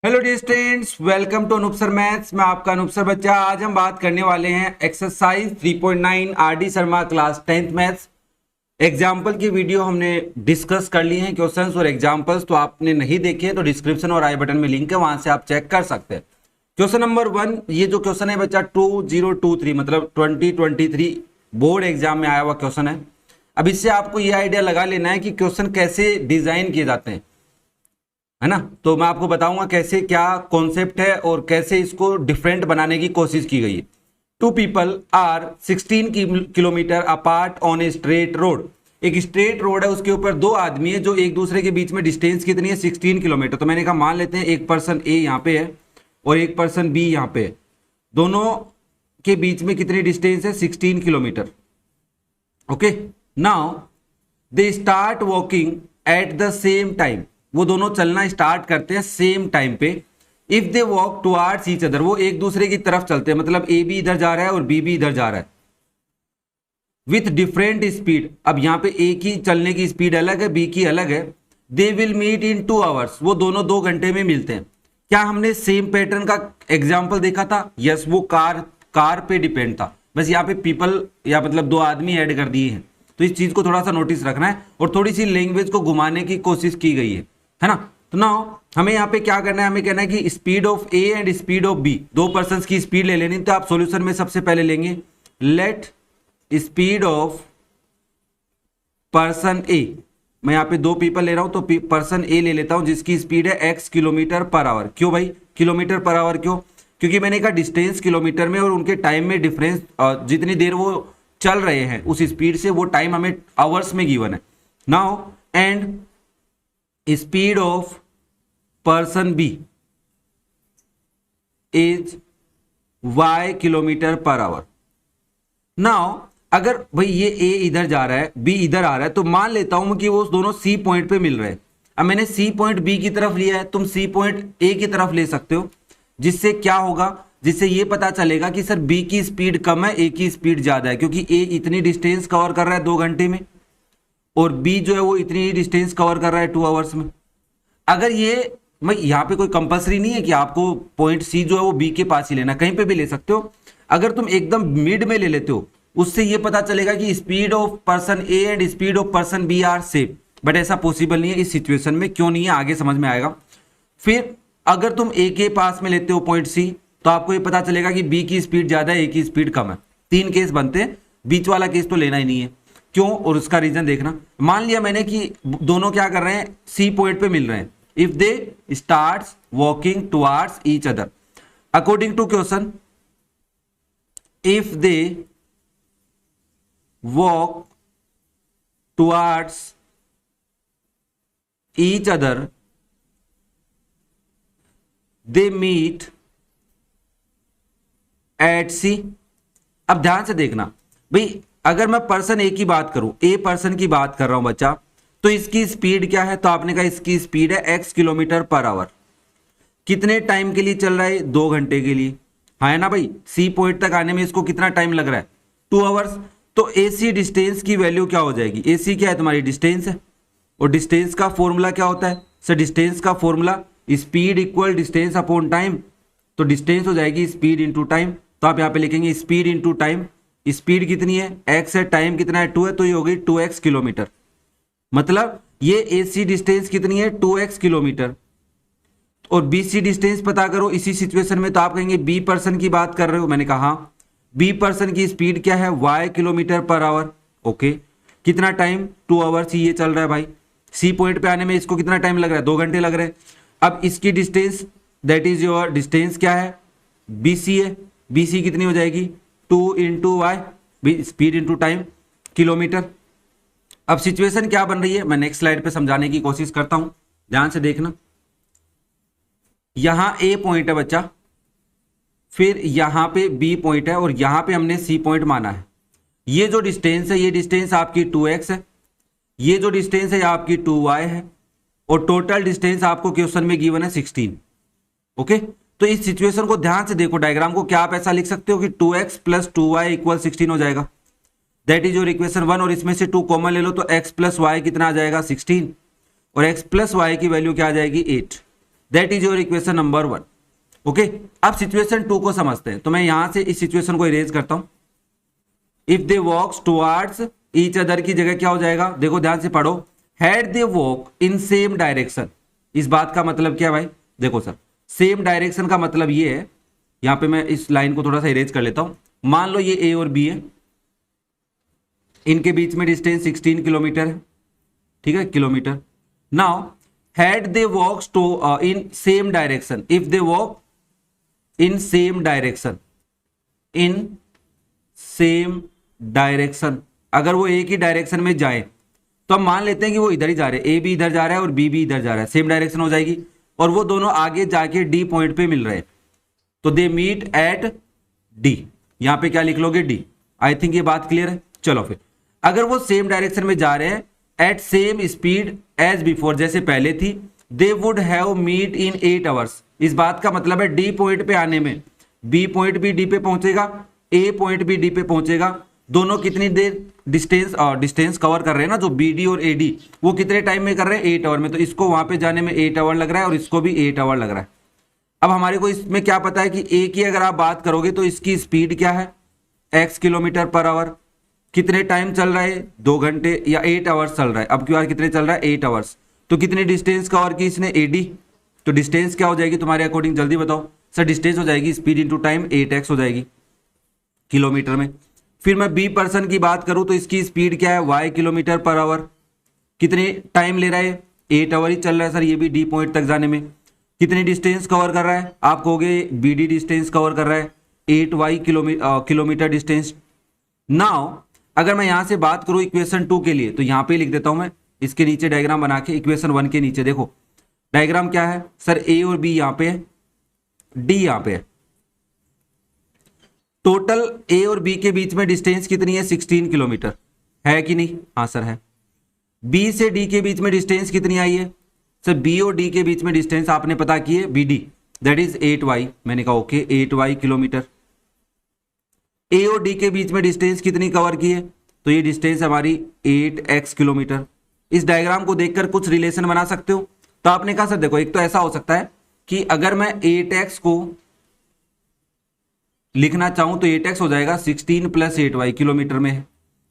Hello dear students, welcome to Anoop sir maths. मैं आपका Anoop sir बच्चा। आज हम बात करने वाले हैं exercise 3.9 RD Sharma class 10th maths. Example की वीडियो हमने डिस्कस कर ली है, क्वेश्चंस और एग्जाम्पल्स। तो आपने नहीं देखे तो डिस्क्रिप्शन और आई बटन में लिंक है, वहां से आप चेक कर सकते हैं। क्वेश्चन नंबर 1, ये जो क्वेश्चन है बच्चा 2023 मतलब 2023 बोर्ड एग्जाम में आया हुआ क्वेश्चन है। अब इससे आपको ये आइडिया लगा लेना है कि क्वेश्चन कैसे डिजाइन किए जाते हैं, है ना। तो मैं आपको बताऊंगा कैसे, क्या कॉन्सेप्ट है और कैसे इसको डिफरेंट बनाने की कोशिश की गई है। Two people are 16 kilometre apart on a straight road. एक स्ट्रेट रोड है, उसके ऊपर दो आदमी है जो एक दूसरे के बीच में डिस्टेंस कितनी है 16 किलोमीटर। तो मैंने कहा मान लेते हैं एक पर्सन ए यहाँ पे है और एक पर्सन बी यहाँ पे है। दोनों के बीच में कितनी डिस्टेंस है 16 kilometre. Okay, now they start walking at the same time. वो दोनों चलना स्टार्ट करते हैं सेम टाइम पे। If they walk towards each other, वो एक दूसरे की तरफ चलते हैं, मतलब ए भी इधर जा रहा है और बी भी इधर जा रहा है, विथ डिफरेंट स्पीड। अब यहाँ पे ए की चलने की स्पीड अलग है, बी की अलग है। They will meet in 2 hours, वो दोनों 2 घंटे में मिलते हैं। क्या हमने सेम पैटर्न का एग्जाम्पल देखा था? यस, वो कार पे डिपेंड था। बस यहाँ पे पीपल या मतलब 2 आदमी ऐड कर दिए हैं। तो इस चीज को थोड़ा सा नोटिस रखना है और थोड़ी सी लैंग्वेज को घुमाने की कोशिश की गई है ना। तो नाउ हमें यहाँ पे क्या करना है, हमें कहना है कि speed of A and speed of B, 2 person की स्पीड ले लेनी। तो आप सॉल्यूशन में सबसे पहले लेंगे let speed of person A. मैं यहाँ पे 2 पीपल ले रहा हूं, तो पर्सन ए ले लेता हूं जिसकी स्पीड है x किलोमीटर पर आवर। क्यों भाई किलोमीटर पर आवर? क्यों? क्योंकि मैंने कहा डिस्टेंस किलोमीटर में और उनके टाइम में डिफरेंस, जितनी देर वो चल रहे हैं उस स्पीड से, वो टाइम हमें आवर्स में गिवन है। Now and speed of person B is y kilometre per hour. Now अगर भाई ये a इधर जा रहा है, b इधर आ रहा है, तो मान लेता हूं कि वो दोनों c पॉइंट पे मिल रहे हैं। अब मैंने c पॉइंट b की तरफ लिया है, तुम c पॉइंट a की तरफ ले सकते हो। जिससे क्या होगा, जिससे ये पता चलेगा कि सर b की स्पीड कम है, a की स्पीड ज्यादा है, क्योंकि a इतनी डिस्टेंस कवर कर रहा है 2 घंटे में और b जो है वो इतनी डिस्टेंस कवर कर रहा है 2 आवर्स में। अगर ये, मैं यहाँ पे कोई कंपलसरी नहीं है कि आपको पॉइंट सी जो है वो बी के पास ही लेना, कहीं पे भी ले सकते हो। अगर तुम एकदम मिड में ले लेते हो, उससे ये पता चलेगा कि speed of person A and speed of person B are same. But ऐसा पॉसिबल नहीं है इस सिचुएशन में। क्यों नहीं है आगे समझ में आएगा। फिर अगर तुम ए के पास में लेते हो पॉइंट सी, तो आपको ये पता चलेगा कि बी की स्पीड ज्यादा है, ए की स्पीड कम है। 3 केस बनते हैं, बीच वाला केस तो लेना ही नहीं है। क्यों? और उसका रीजन देखना। मान लिया मैंने कि दोनों क्या कर रहे हैं, सी पॉइंट पे मिल रहे हैं। If they starts walking towards each other, according to question, if they walk towards each other they meet at C. अब ध्यान से देखना भाई, अगर मैं पर्सन ए की बात करूं, ए पर्सन की बात कर रहा हूं बच्चा, तो इसकी स्पीड क्या है? तो आपने कहा इसकी स्पीड है x किलोमीटर पर आवर। कितने टाइम के लिए चल रहा है? 2 घंटे के लिए। हाँ है ना भाई, सी पॉइंट तक आने में इसको कितना टाइम लग रहा है? 2 आवर्स। तो AC डिस्टेंस की वैल्यू क्या हो जाएगी? AC क्या है? तुम्हारी डिस्टेंस है। और डिस्टेंस का फॉर्मूला क्या होता है सर? डिस्टेंस का formula speed equal distance upon time. तो डिस्टेंस हो जाएगी स्पीड इंटू टाइम। तो आप यहाँ पे लिखेंगे स्पीड इंटू टाइम। स्पीड कितनी है? x है, टाइम कितना है? 2 है, तो ये होगी 2x किलोमीटर। मतलब ये AC डिस्टेंस कितनी है? 2x kilometre. और BC डिस्टेंस पता करो इसी सिचुएशन में। तो आप कहेंगे B पर्सन की बात कर रहे हो? मैंने कहा हाँ। B पर्सन की स्पीड क्या है? y kilometre per our. Okay, कितना टाइम? 2 आवर्स ही ये चल रहा है भाई। C पॉइंट पे आने में इसको कितना टाइम लग रहा है? 2 घंटे लग रहे हैं। अब इसकी distance, that is your distance क्या है? BC है। BC कितनी हो जाएगी? 2 into y, speed into time, kilometre. अब सिचुएशन क्या बन रही है, मैं नेक्स्ट स्लाइड पे समझाने की कोशिश करता हूं, ध्यान से देखना। यहां ए पॉइंट है बच्चा, फिर यहां पे बी पॉइंट है और यहां पे हमने सी पॉइंट माना है। ये जो डिस्टेंस है, ये डिस्टेंस आपकी 2x है, ये जो डिस्टेंस है आपकी 2y है, और टोटल डिस्टेंस आपको क्वेश्चन में गिवन है 16। ओके, तो इस सिचुएशन को ध्यान से देखो, डायग्राम को। क्या आप ऐसा लिख सकते हो कि 2x प्लस 2y इक्वल 16 हो जाएगा? That is your equation 1। और इसमें से 2 कॉमन ले लो तो x प्लस वाई कितना आ जाएगा? 16। और x प्लस वाई की वैल्यू क्या आ जाएगी? 8। That is your equation number 1। Okay, अब सिचुएशन 2 को समझते हैं। तो मैं यहां से इस सिचुएशन को इरेज करता हूं। If they walks towards each other की जगह क्या हो जाएगा, देखो ध्यान से पढ़ो, had they walk in same direction. इस बात का मतलब क्या भाई, देखो सर, सेम डायरेक्शन का मतलब ये है, यहां पे मैं इस लाइन को थोड़ा सा इरेज कर लेता हूं। मान लो ये ए और बी है, इनके बीच में डिस्टेंस 16 किलोमीटर है, ठीक है, kilometre. Now had they walks to in same direction, if they walk in same direction, in same direction, अगर वो एक ही डायरेक्शन में जाए तो हम मान लेते हैं कि वो इधर ही जा रहे हैं, ए भी इधर जा रहा है और बी भी इधर जा रहा है, सेम डायरेक्शन हो जाएगी, और वो दोनों आगे जाके डी पॉइंट पे मिल रहे हैं, तो दे मीट एट डी। यहां पे क्या लिख लोगे, डी। आई थिंक ये बात क्लियर है। चलो फिर, अगर वो सेम डायरेक्शन में जा रहे हैं at same speed as before, जैसे पहले थी, they would have meet in 8 hours. इस बात का मतलब है डी पॉइंट पे आने में बी पॉइंट भी डी पे पहुंचेगा, ए पॉइंट भी डी पे पहुंचेगा, दोनों कितनी देर डिस्टेंस कवर कर रहे हैं ना, जो बी डी और ए डी, वो कितने टाइम में कर रहे हैं, 8 आवर में। तो इसको वहां पे जाने में 8 आवर लग रहा है और इसको भी 8 आवर लग रहा है। अब हमारे को इसमें क्या पता है कि ए की अगर आप बात करोगे तो इसकी स्पीड क्या है, x किलोमीटर पर आवर। कितने टाइम चल रहा है, 2 घंटे या 8 आवर्स चल रहा है। अब क्यों कितने चल रहा है, 8 आवर्स। तो कितनी डिस्टेंस कवर की इसने, एडी। तो डिस्टेंस क्या हो जाएगी तुम्हारे अकॉर्डिंग, जल्दी बताओ सर। डिस्टेंस हो जाएगी स्पीड इंटू टाइम, 8x हो जाएगी किलोमीटर में। फिर मैं बी पर्सन की बात करूं तो इसकी स्पीड क्या है, y किलोमीटर पर आवर। कितने टाइम ले रहा है, 8 आवर ही चल रहा है सर, ये भी डी पॉइंट तक जाने में। कितनी डिस्टेंस कवर कर रहा है, आप कहोगे बी डी डिस्टेंस कवर कर रहा है, 8y किलोमीटर डिस्टेंस। नाउ अगर मैं यहां से बात करूं इक्वेशन 2 के लिए, तो यहां पे लिख देता हूं मैं, इसके नीचे डायग्राम बना के। इक्वेशन 1 के नीचे देखो डायग्राम क्या है सर, ए और बी यहां पे है, डी यहां पे है। टोटल ए और बी के बीच में डिस्टेंस कितनी है, 16 किलोमीटर है कि नहीं, हाँ सर है। बी से डी के बीच में डिस्टेंस कितनी आई है सर, बी और डी के बीच में डिस्टेंस आपने पता की है B D, that is 8y। मैंने कहा ओके, 8y किलोमीटर। ए और डी के बीच में डिस्टेंस कितनी कवर की है, तो ये डिस्टेंस हमारी 8x किलोमीटर। इस डायग्राम को देखकर कुछ रिलेशन बना सकते हो। तो आपने कहा सर देखो, एक तो ऐसा हो सकता है कि अगर मैं 8x को लिखना चाहूं तो 8x हो जाएगा 16 + 8y किलोमीटर में है,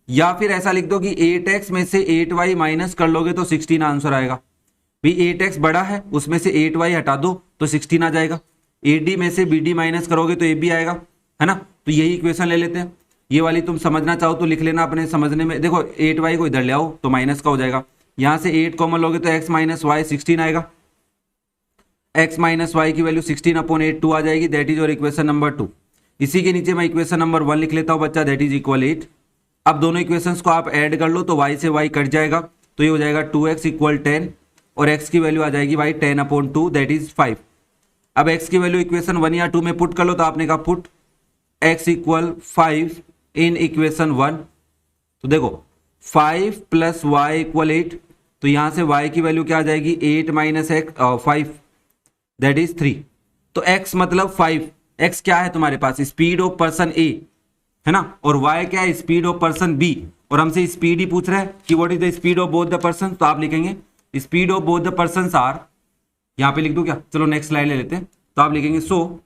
या फिर ऐसा लिख दो कि 8x में से 8y माइनस कर लोगे तो 16 आंसर आएगा। भी 8x बड़ा है, उसमें से 8y हटा दो तो 16 आ जाएगा। AD में से BD माइनस करोगे तो AB आएगा, है ना। तो यही इक्वेशन ले लेते हैं। ये वाली तुम समझना चाहो तो लिख लेना अपने समझने में। देखो 8y को इधर ले आओ तो माइनस का हो जाएगा, यहां से 8 कॉमन लोगे तो x - y 16 आएगा। x - y की वैल्यू 16/8 2 आ जाएगी, that is your equation number 2। इसी के नीचे मैं इक्वेशन नंबर 1 लिख लेता हूं बच्चा, दैट इज इक्वल 8। अब दोनों इक्वेशंस को आप ऐड कर लो तो y से y कट जाएगा, तो ये हो जाएगा 2x = 10 और x की वैल्यू आ जाएगी भाई 10/2 दैट इज 5। अब x की वैल्यू इक्वेशन 1 या 2 में पुट कर लो, तो आपने कहा पुट x = 5 इन इक्वेशन 1। तो देखो 5 + y = 8, तो यहां से y की वैल्यू क्या आ जाएगी, 8 - 5 दैट इज 3। तो x मतलब 5, x क्या है तुम्हारे पास, स्पीड ऑफ पर्सन A, है ना, और y क्या है, स्पीड ऑफ पर्सन B। और हमसे स्पीड ही पूछ रहा है कि what is the speed of both the person. तो आप लिखेंगे speed of both the person are, यहां पे लिख दो क्या, चलो नेक्स्ट स्लाइड ले लेते हैं। तो आप लिखेंगे so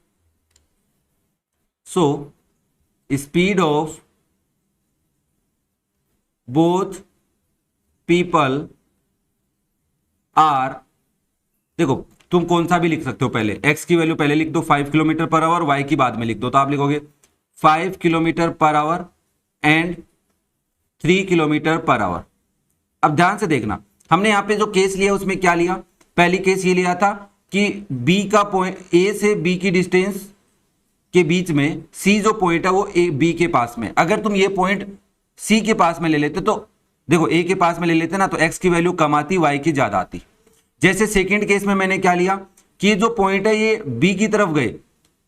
speed of both people are, देखो तुम कौन सा भी लिख सकते हो, पहले x की वैल्यू पहले लिख दो 5 किलोमीटर पर आवर, y की बाद में लिख दो। तो आप लिखोगे 5 kilometre per hour and 3 kilometre per hour. अब ध्यान से देखना, हमने यहां पे जो केस लिया उसमें क्या लिया, पहली केस ये लिया था कि B का पॉइंट, A से B की डिस्टेंस के बीच में C जो पॉइंट है वो B के पास में। अगर तुम ये पॉइंट C के पास में ले लेते, तो देखो A के पास में ले लेते ना, तो x की वैल्यू कम आती, y की ज्यादा आती। जैसे सेकंड केस में मैंने क्या लिया कि जो पॉइंट है ये B की तरफ गए,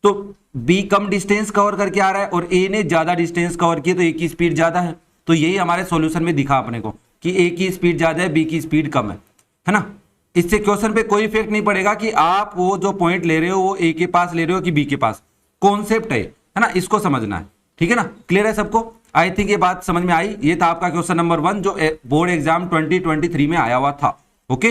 तो B कम डिस्टेंस कवर करके आ रहा है और A ने ज्यादा डिस्टेंस कवर किया, तो A की स्पीड ज्यादा है। तो यही हमारे सॉल्यूशन में दिखा अपने को कि A की स्पीड ज्यादा है, B की स्पीड कम है ना। इससे क्वेश्चन पे कोई इफेक्ट नहीं पड़ेगा कि आप वो जो पॉइंट ले रहे हो वो A के पास ले रहे हो कि B के पास। कॉन्सेप्ट है ना, इसको समझना है, ठीक है ना। क्लियर है सबको, आई थिंक ये बात समझ में आई। ये था आपका क्वेश्चन नंबर 1 जो बोर्ड एग्जाम 2023 में आया हुआ था। ओके।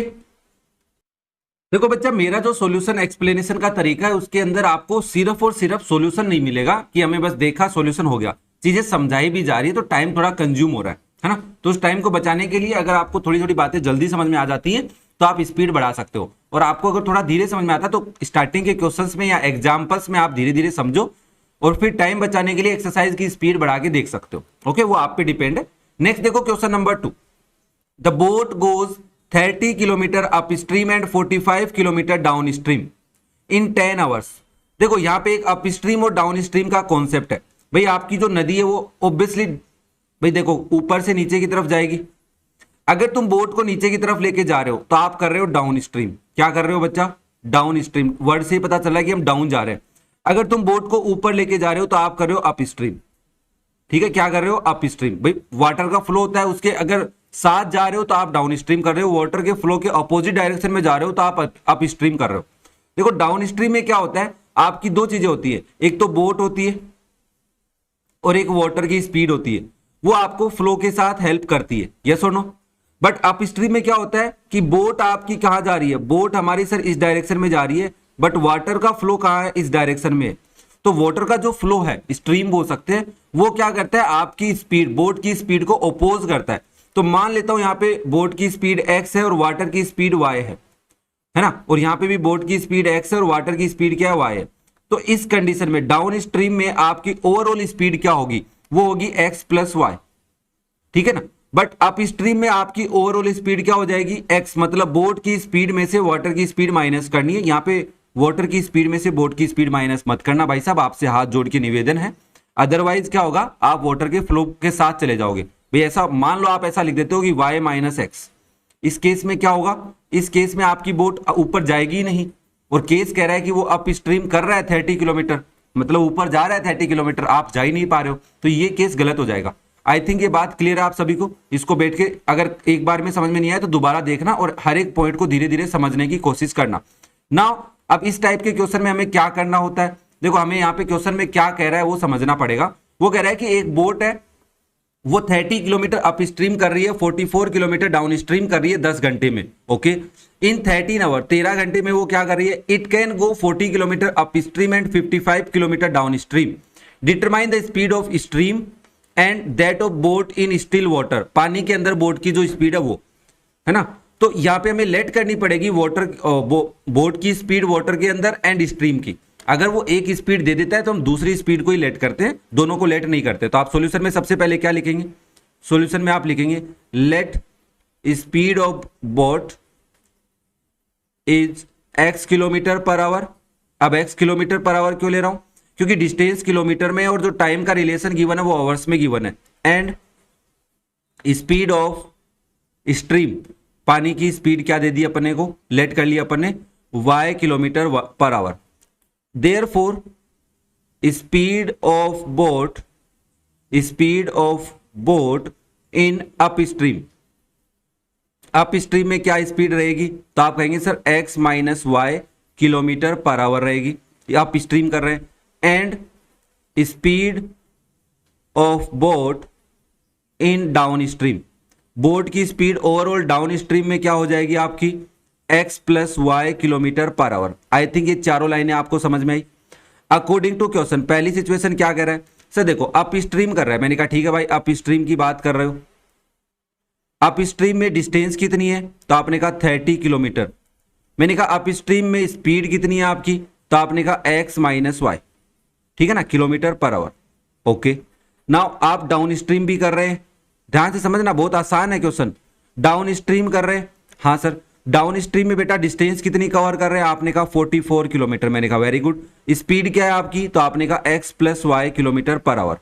देखो बच्चा, मेरा जो सॉल्यूशन एक्सप्लेनेशन का तरीका है उसके अंदर आपको सिर्फ और सिर्फ सॉल्यूशन नहीं मिलेगा कि हमें बस देखा सॉल्यूशन हो गया, चीजें समझाई भी जा रही है, तो टाइम थोड़ा कंज्यूम हो रहा है ना। तो उस टाइम को बचाने के लिए अगर आपको थोड़ी थोड़ी बातें जल्दी समझ में आ जाती हैं तो आप स्पीड बढ़ा सकते हो, और आपको अगर थोड़ा धीरे समझ में आता है तो स्टार्टिंग के क्वेश्चंस में या एग्जाम्पल्स में आप धीरे धीरे समझो, और फिर टाइम बचाने के लिए एक्सरसाइज की स्पीड बढ़ा के देख सकते हो। ओके, वो आप पे डिपेंड है। नेक्स्ट देखो question number 2, the boat goes 30 kilometre upstream and 45 kilometre downstream in 10 hours. देखो यहाँ पे एक अप स्ट्रीम और डाउन स्ट्रीम का कॉन्सेप्ट है। भाई आपकी जो नदी है वो ऑब्वियसली भाई देखो ऊपर से नीचे की तरफ जाएगी। अगर तुम बोट को नीचे की तरफ लेके जा रहे हो तो आप कर रहे हो डाउन स्ट्रीम। क्या कर रहे हो बच्चा? Down stream. वर्ड से ही पता चला कि हम डाउन जा रहे हैं। अगर तुम बोट को ऊपर लेके जा रहे हो तो आप कर रहे हो अप स्ट्रीम। ठीक है, क्या कर रहे हो? Up stream. भाई वाटर का फ्लो होता है, उसके अगर साथ जा रहे हो तो आप डाउन स्ट्रीम कर रहे हो, वाटर के फ्लो के अपोजिट डायरेक्शन में जा रहे हो तो आप अप स्ट्रीम कर रहे हो। देखो डाउन स्ट्रीम में क्या होता है, आपकी दो चीजें होती है, एक तो बोट होती है और एक वाटर की स्पीड होती है, वो आपको फ्लो के साथ हेल्प करती है, यस और नो। बट अप स्ट्रीम में क्या होता है कि बोट आपकी कहां जा रही है? बोट हमारी सर इस डायरेक्शन में जा रही है, बट वाटर का फ्लो कहां है? इस डायरेक्शन में है। तो वाटर का जो फ्लो है, स्ट्रीम बोल सकते हैं, वो क्या करता है? आपकी स्पीड, बोट की स्पीड को अपोज करता है। तो मान लेता हूं यहां पे बोट की स्पीड x है और वाटर की स्पीड y है ना, और यहां पे भी बोट की स्पीड x है और वाटर की स्पीड क्या है? y है। तो इस कंडीशन में डाउन स्ट्रीम में आपकी ओवरऑल स्पीड क्या होगी? वो होगी x प्लस वाई, ठीक है ना। बट अप स्ट्रीम में आपकी ओवरऑल स्पीड क्या हो जाएगी? x, मतलब बोट की स्पीड में से वाटर की स्पीड माइनस करनी है। यहां पे वाटर की स्पीड में से बोट की स्पीड माइनस मत करना भाई साहब, आपसे हाथ जोड़ के निवेदन है। अदरवाइज क्या होगा, आप वाटर के फ्लो के साथ चले जाओगे। भाई ऐसा मान लो आप ऐसा लिख देते हो कि y माइनस एक्स, इस केस में क्या होगा? इस केस में आपकी बोट ऊपर जाएगी ही नहीं, और केस कह रहा है कि वो अप स्ट्रीम कर रहा है 30 किलोमीटर, मतलब ऊपर जा रहा है 30 किलोमीटर, आप जा ही नहीं पा रहे हो, तो ये केस गलत हो जाएगा। आई थिंक ये बात क्लियर है आप सभी को। इसको बैठ के अगर एक बार में समझ में नहीं आया तो दोबारा देखना और हर एक पॉइंट को धीरे धीरे समझने की कोशिश करना। नाउ अब इस टाइप के क्वेश्चन में हमें क्या करना होता है? देखो हमें यहाँ पे क्वेश्चन में क्या कह रहा है वो समझना पड़ेगा। वो कह रहा है कि एक बोट है, वो 30 किलोमीटर अप स्ट्रीम कर रही है, 44 किलोमीटर डाउन स्ट्रीम कर रही है 10 घंटे में। ओके, इन 13 आवर, 13 घंटे में वो क्या कर रही है? It can go 40 kilometre upstream and 55 kilometre down stream. Determine the speed of stream and that of boat in still water. पानी के अंदर बोट की जो स्पीड है वो, है ना। तो यहाँ पे हमें लेट करनी पड़ेगी वाटर, बोट की स्पीड वाटर के अंदर एंड स्ट्रीम की। अगर वो एक स्पीड दे देता है तो हम दूसरी स्पीड को ही लेट करते हैं, दोनों को लेट नहीं करते। तो आप सॉल्यूशन में सबसे पहले क्या लिखेंगे? सॉल्यूशन में आप लिखेंगे late speed of boat is x kilometre per hour. अब x किलोमीटर पर आवर क्यों ले रहा हूं? क्योंकि डिस्टेंस किलोमीटर में और जो टाइम का रिलेशन गिवन है वो आवर्स में गिवन है। एंड स्पीड ऑफ स्ट्रीम, पानी की स्पीड क्या दे दी अपने को? लेट कर लिया अपन ने y kilometre per hour. Therefore, speed of boat in upstream, upstream में क्या स्पीड रहेगी? तो आप कहेंगे sir x minus y kilometre per hour रहेगी, आप स्ट्रीम कर रहे हैं। And speed of boat in downstream, boat की स्पीड ओवरऑल डाउन स्ट्रीम में क्या हो जाएगी आपकी? x plus y kilometre per hour. I think ये चारों लाइनें आपको समझ में आई। अकॉर्डिंग टू क्वेश्चन, पहली सिचुएशन क्या कह रहा है? सर देखो अप स्ट्रीम कर रहा है, मैंने कहा ठीक है भाई अप स्ट्रीम की बात कर रहे हो। अप स्ट्रीम में डिस्टेंस कितनी है? तो आपने कहा 30 किलोमीटर। मैंने कहा अप स्ट्रीम में स्पीड कितनी है आपकी? तो आपने कहा x माइनस वाई, ठीक है ना, kilometre per our. Okay, now आप डाउन स्ट्रीम भी कर रहे हैं, ध्यान से समझना, बहुत आसान है क्वेश्चन। डाउन स्ट्रीम कर रहे हैं, हाँ सर। डाउन स्ट्रीम में बेटा डिस्टेंस कितनी कवर कर रहे हैं? आपने कहा 44 किलोमीटर। मैंने कहा वेरी गुड। स्पीड क्या है आपकी? तो आपने कहा x plus y kilometre per hour.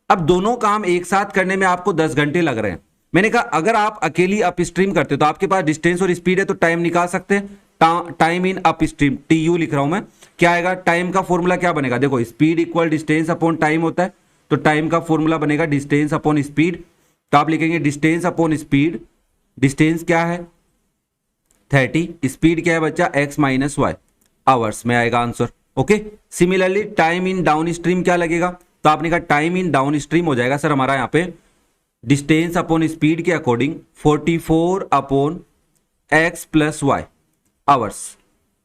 अब दोनों काम एक साथ करने में आपको 10 घंटे लग रहे हैं। मैंने कहा अगर आप अकेली अप स्ट्रीम करते तो आपके पास डिस्टेंस और स्पीड है तो टाइम निकाल सकते हैं। Time in up stream, TU लिख रहा हूं मैं। क्या आएगा? टाइम का फॉर्मूला क्या बनेगा? देखो speed equal distance upon time होता है, तो टाइम का फॉर्मूला बनेगा डिस्टेंस अपॉन स्पीड। तो आप लिखेंगे डिस्टेंस अपॉन स्पीड। डिस्टेंस क्या है? 30। स्पीड क्या है बच्चा? x माइनस वाई, आवर्स में आएगा answer. Okay, similarly time in downstream क्या लगेगा? तो आपने कहा टाइम इन डाउन स्ट्रीम हो जाएगा सर हमारा यहाँ पे डिस्टेंस अपॉन स्पीड के according 44 upon x plus y, hours.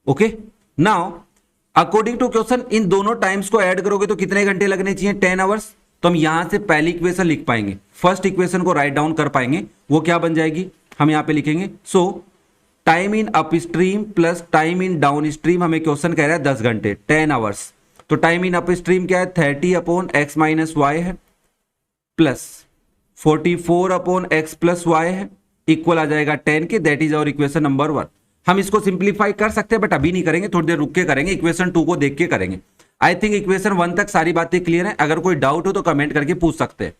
Okay, now according to question इन दोनों टाइम्स को ऐड करोगे तो कितने घंटे लगने चाहिए? 10 आवर्स। तो हम यहां से पहली इक्वेशन लिख पाएंगे, फर्स्ट इक्वेशन को राइट डाउन कर पाएंगे। वो क्या बन जाएगी? हम यहां पे लिखेंगे सो time in upstream plus time in downstream, हमें क्वेश्चन कह रहा है 10 घंटे, 10 आवर्स। तो टाइम इन अप स्ट्रीम क्या है? 30 अपॉन एक्स माइनस वाई है, plus 44 upon x plus y है, इक्वल आ जाएगा 10 के। That is our equation number 1। हम इसको सिंप्लीफाई कर सकते हैं बट अभी नहीं करेंगे, थोड़ी देर रुक के करेंगे, इक्वेशन 2 को देख के करेंगे। आई थिंक इक्वेशन 1 तक सारी बातें क्लियर हैं। अगर कोई डाउट हो तो कमेंट करके पूछ सकते हैं।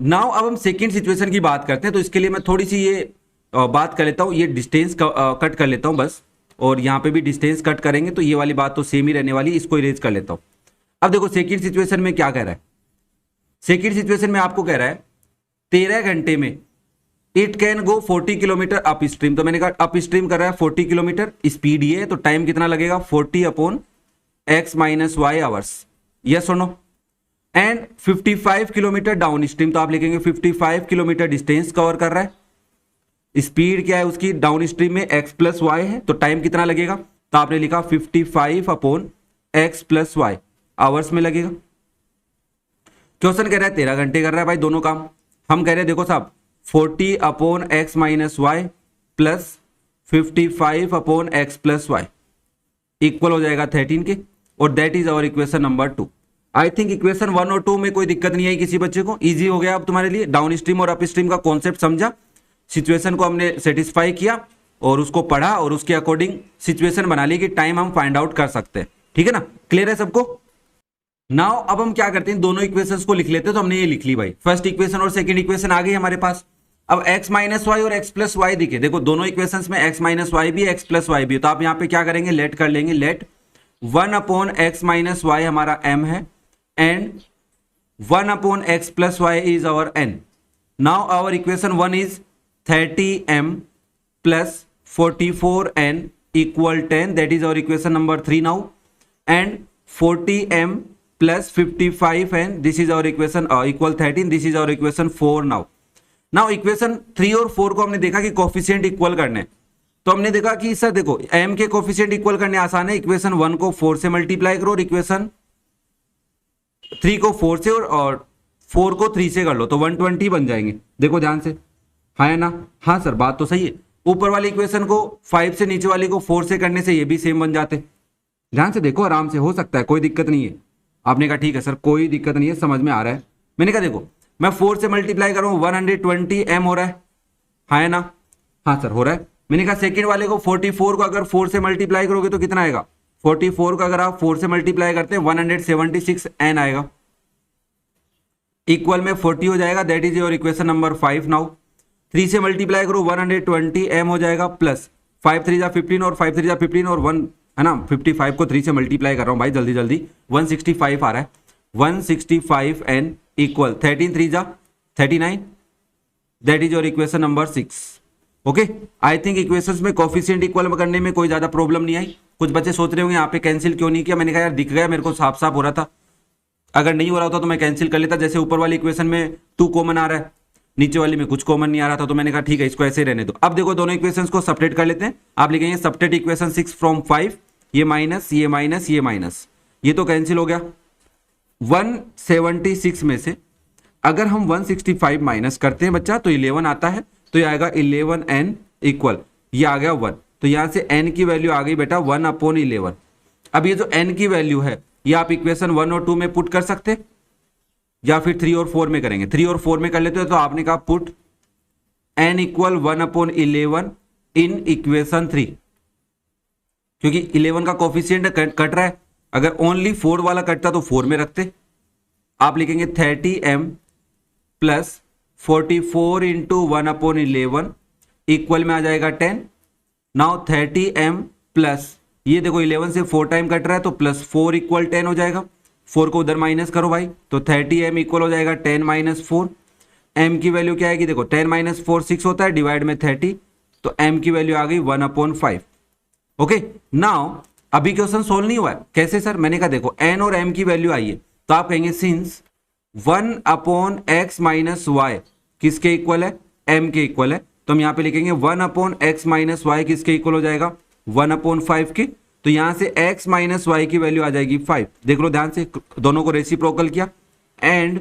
नाउ अब हम सेकेंड सिचुएशन की बात करते हैं। तो इसके लिए मैं थोड़ी सी ये बात कर लेता हूं, ये डिस्टेंस कट कर लेता हूं बस, और यहां पे भी डिस्टेंस कट करेंगे तो ये वाली बात तो सेम ही रहने वाली, इसको इरेज कर लेता हूं। अब देखो सेकेंड सिचुएशन में क्या कह रहा है। सेकेंड सिचुएशन में आपको कह रहा है 13 घंटे में it can go 40 kilometre up stream. तो मैंने कहा अप स्ट्रीम कर रहा है 40 किलोमीटर, स्पीड ये है, तो टाइम कितना लगेगा? 40 upon x minus y hours. Yes और no? And 55 kilometre downstream, तो आप लिखेंगे 55 किलोमीटर डिस्टेंस कवर कर रहा है। स्पीड क्या है उसकी डाउन स्ट्रीम में? एक्स प्लस वाई है, तो टाइम कितना लगेगा? तो आपने लिखा 55 upon x plus y hours में लगेगा। क्वेश्चन कह रहा है 13 घंटे कर रहा है भाई दोनों काम। हम कह रहे हैं देखो साहब 40 upon x minus y plus 55 upon x plus y equal हो जाएगा 13 के, और that is our equation number 2। I think equation 1 और 2 में कोई दिक्कत नहीं आई किसी बच्चे को, इजी हो गया अब तुम्हारे लिए। डाउन स्ट्रीम और अप स्ट्रीम का कॉन्सेप्ट समझा, सिचुएशन को हमने सेटिस्फाई किया और उसको पढ़ा और उसके अकॉर्डिंग सिचुएशन बना ली कि टाइम हम फाइंड आउट कर सकते हैं। ठीक है ना? क्लियर है सबको? नाउ अब हम क्या करते हैं, दोनों इक्वेशंस को लिख लेते हैं। तो हमने ये लिख ली भाई, फर्स्ट इक्वेशन और सेकंड इक्वेशन आ गई हमारे पास। अब x माइनस वाई और x प्लस वाई दिखे, देखो दोनों इक्वेशंस में x माइनस वाई भी x प्लस वाई भी है। तो आप यहां पे क्या करेंगे? लेट कर लेंगे, let 1 upon x minus y हमारा m है and 1 upon x plus y is our n। Now our equation 1 is 30m plus 44n equal 10, that is our equation number 3 now, and 40m plus 55n, this is our equation equal 13, this is our equation 4 now. Now equation 3 और 4 को हमने देखा कि coefficient equal करने, तो हमने देखा कि सर देखो m के कोफिशिएंट इक्वल करने आसान है। इक्वेशन 1 को 4 से मल्टीप्लाई करो और इक्वेशन 3 को 4 से और 4 को 3 से कर लो तो 120 बन जाएंगे। देखो ध्यान से, हाँ है ना? हाँ सर बात तो सही है। ऊपर वाली इक्वेशन को 5 से नीचे वाली को 4 से करने से ये भी सेम बन जाते। ध्यान से देखो, आराम से हो सकता है, कोई दिक्कत नहीं है। आपने कहा ठीक है सर कोई दिक्कत नहीं है, समझ में आ रहा है। मैंने कहा देखो मैं 4 से मल्टीप्लाई कर रहा हूं 120 m हो रहा है, हाँ है ना? हाँ सर हो रहा है। मैंने कहा सेकंड वाले को 44 को अगर 4 से मल्टीप्लाई करोगे तो कितना आएगा? 44 को अगर आप 4 से मल्टीप्लाई करते हैं 176 n आएगा, इक्वल में 40 हो जाएगा, that is your equation number 5 now. 3 से मल्टीप्लाई करो 120 m हो जाएगा, प्लस 5 3 जा 15 और 5 3 जा 15 और 1 है ना, 55 को 3 से मल्टीप्लाई कर रहा हूं भाई जल्दी जल्दी, 165 आ रहा है, 165 n इक्वल 13 3 जा 39, that is your equation number 6। Okay, I think equations में कोफिशिएंट इक्वल करने में कोई ज्यादा प्रॉब्लम नहीं आई। कुछ बच्चे सोच रहे होंगे यहाँ पे कैंसिल क्यों नहीं किया, मैंने कहा यार दिख गया मेरे को, साफ साफ हो रहा था। अगर नहीं हो रहा होता तो मैं कैंसिल कर लेता, जैसे ऊपर वाली इक्वेशन में 2 कॉमन आ रहा है, नीचे वाली में कुछ कॉमन नहीं आ रहा था, तो मैंने कहा ठीक है इसको ऐसे ही रहने दो। अब देखो दोनों इक्वेशंस को सब्ट्रैक्ट कर लेते हैं। आप लिखेंगे सब्ट्रैक्ट इक्वेशन 6 फ्रॉम 5, ये माइनस ये माइनस ये माइनस, ये तो कैंसिल हो गया। 176 में से अगर हम 165 माइनस करते हैं बच्चा तो 11 आता है, तो ये आएगा 11n इक्वल, ये आ गया 1, तो यहां से n की वैल्यू आ गई बेटा 1/11। अब ये जो n की वैल्यू है ये आप इक्वेशन 1 और 2 में पुट कर सकते या फिर 3 और 4 में करेंगे। 3 और 4 में कर लेते हो तो आपने कहा put n equal 1/11 in equation 3, क्योंकि 11 का कोफिशिएंट कट रहा है, अगर ओनली 4 वाला कटता तो 4 में रखते। आप लिखेंगे 30m प्लस 44 इंटू 1/11 इक्वल में आ जाएगा 10। नाउ 30m प्लस ये देखो 11 से 4 टाइम कट रहा है तो प्लस 4 इक्वल 10 हो जाएगा, 4 को उधर माइनस करो भाई, तो 30m इक्वल हो जाएगा 10 माइनस 4। m की वैल्यू क्या आएगी देखो, 10 माइनस 4 6 होता है, डिवाइड में 30, तो m की वैल्यू आ गई 1/5। ओके, नाउ अभी क्वेश्चन सोल्व नहीं हुआ है, कैसे सर? मैंने कहा देखो n और m की वैल्यू आई है, तो आप कहेंगे सिंस 1/x माइनस वाई किसके इक्वल है? m के इक्वल है, तो हम यहां पे लिखेंगे 1/x माइनस वाई किसके इक्वल हो जाएगा? 1/5 के, तो यहां से x माइनस वाई की वैल्यू आ जाएगी 5। देख लो ध्यान से, दोनों को रेसिप्रोकल किया। एंड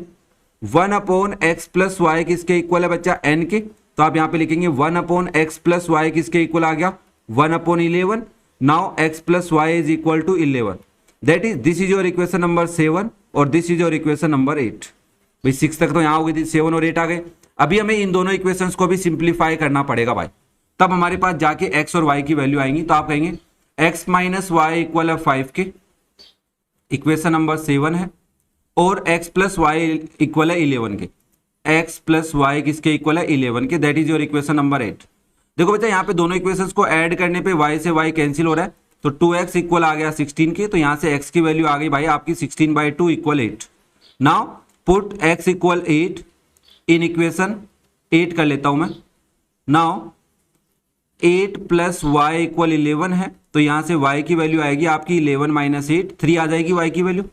1/x प्लस वाई किसके इक्वल है बच्चा, n के, तो आप यहां पे लिखेंगे 1/x प्लस वाई किसके इक्वल आ गया, 1/11। Now x plus y is equal to 11। That is, this is your equation number 7 और this is your equation number 8। भाई 6 तक तो यहां हो गई थी, 7 और 8 आ गए। अभी हमें इन दोनों इक्वेशंस को भी सिंप्लीफाई करना पड़ेगा भाई, तब हमारे पास जाके x और y की वैल्यू आएंगी। तो आप कहेंगे x माइनस वाई इक्वल है 5 के, इक्वेशन नंबर 7 है, और x प्लस वाई इक्वल है 11 के। x प्लस वाई किसके इक्वल है, 11 के। That is your equation number 8। देखो बच्चा यहाँ पे दोनों इक्वेशंस को ऐड करने पे y से y कैंसिल हो रहा है, तो 2x इक्वल आ गया 16 के, तो यहाँ से x की वैल्यू आ गई भाई आपकी 16/2 equal 8। Now put x equal 8 in equation 8 कर लेता हूं मैं। नाउ 8 प्लस वाई इक्वल 11 है, तो यहां से y की वैल्यू आएगी आपकी 11 माइनस 8, 3 आ जाएगी y की वैल्यू।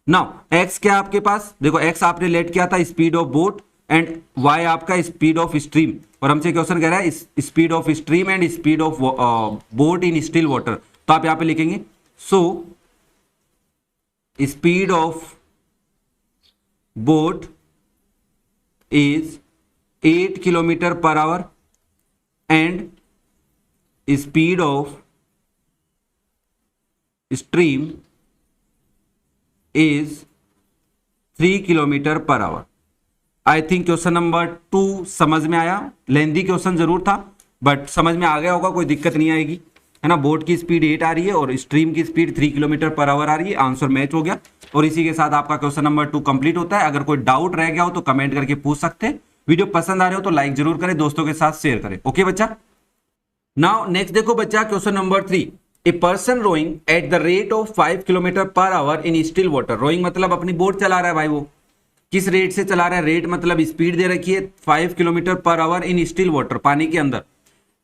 नाउ x क्या आपके पास, देखो x आपने लेट किया था speed of boat and y आपका स्पीड ऑफ स्ट्रीम, और हमसे क्वेश्चन कह रहा है speed of stream and speed of boat in still water. तो आप यहां पे लिखेंगे so speed of boat is 8 kilometre per hour and speed of stream is 3 kilometre per hour. I think question number 2 समझ में आया। लेंदी क्वेश्चन जरूर था बट समझ में आ गया होगा, कोई दिक्कत नहीं आएगी, है ना। बोट की स्पीड 8 आ रही है और स्ट्रीम की स्पीड 3 किलोमीटर पर आवर आ रही है। आंसर मैच हो गया और इसी के साथ आपका क्वेश्चन नंबर 2 कंप्लीट होता है। अगर कोई डाउट रह गया हो तो कमेंट करके पूछ सकते हैं। वीडियो पसंद आ रहे हो तो लाइक जरूर करें, दोस्तों के साथ शेयर करें। ओके बच्चा। नाउ नेक्स्ट देखो बच्चा, question number 3। A person rowing at the rate of 5 kilometre per hour in still water. Rowing मतलब अपनी बोट चला रहा है भाई, वो किस रेट से चला रहा है, रेट मतलब स्पीड दे रखी है 5 kilometre per hour in still water, पानी के अंदर।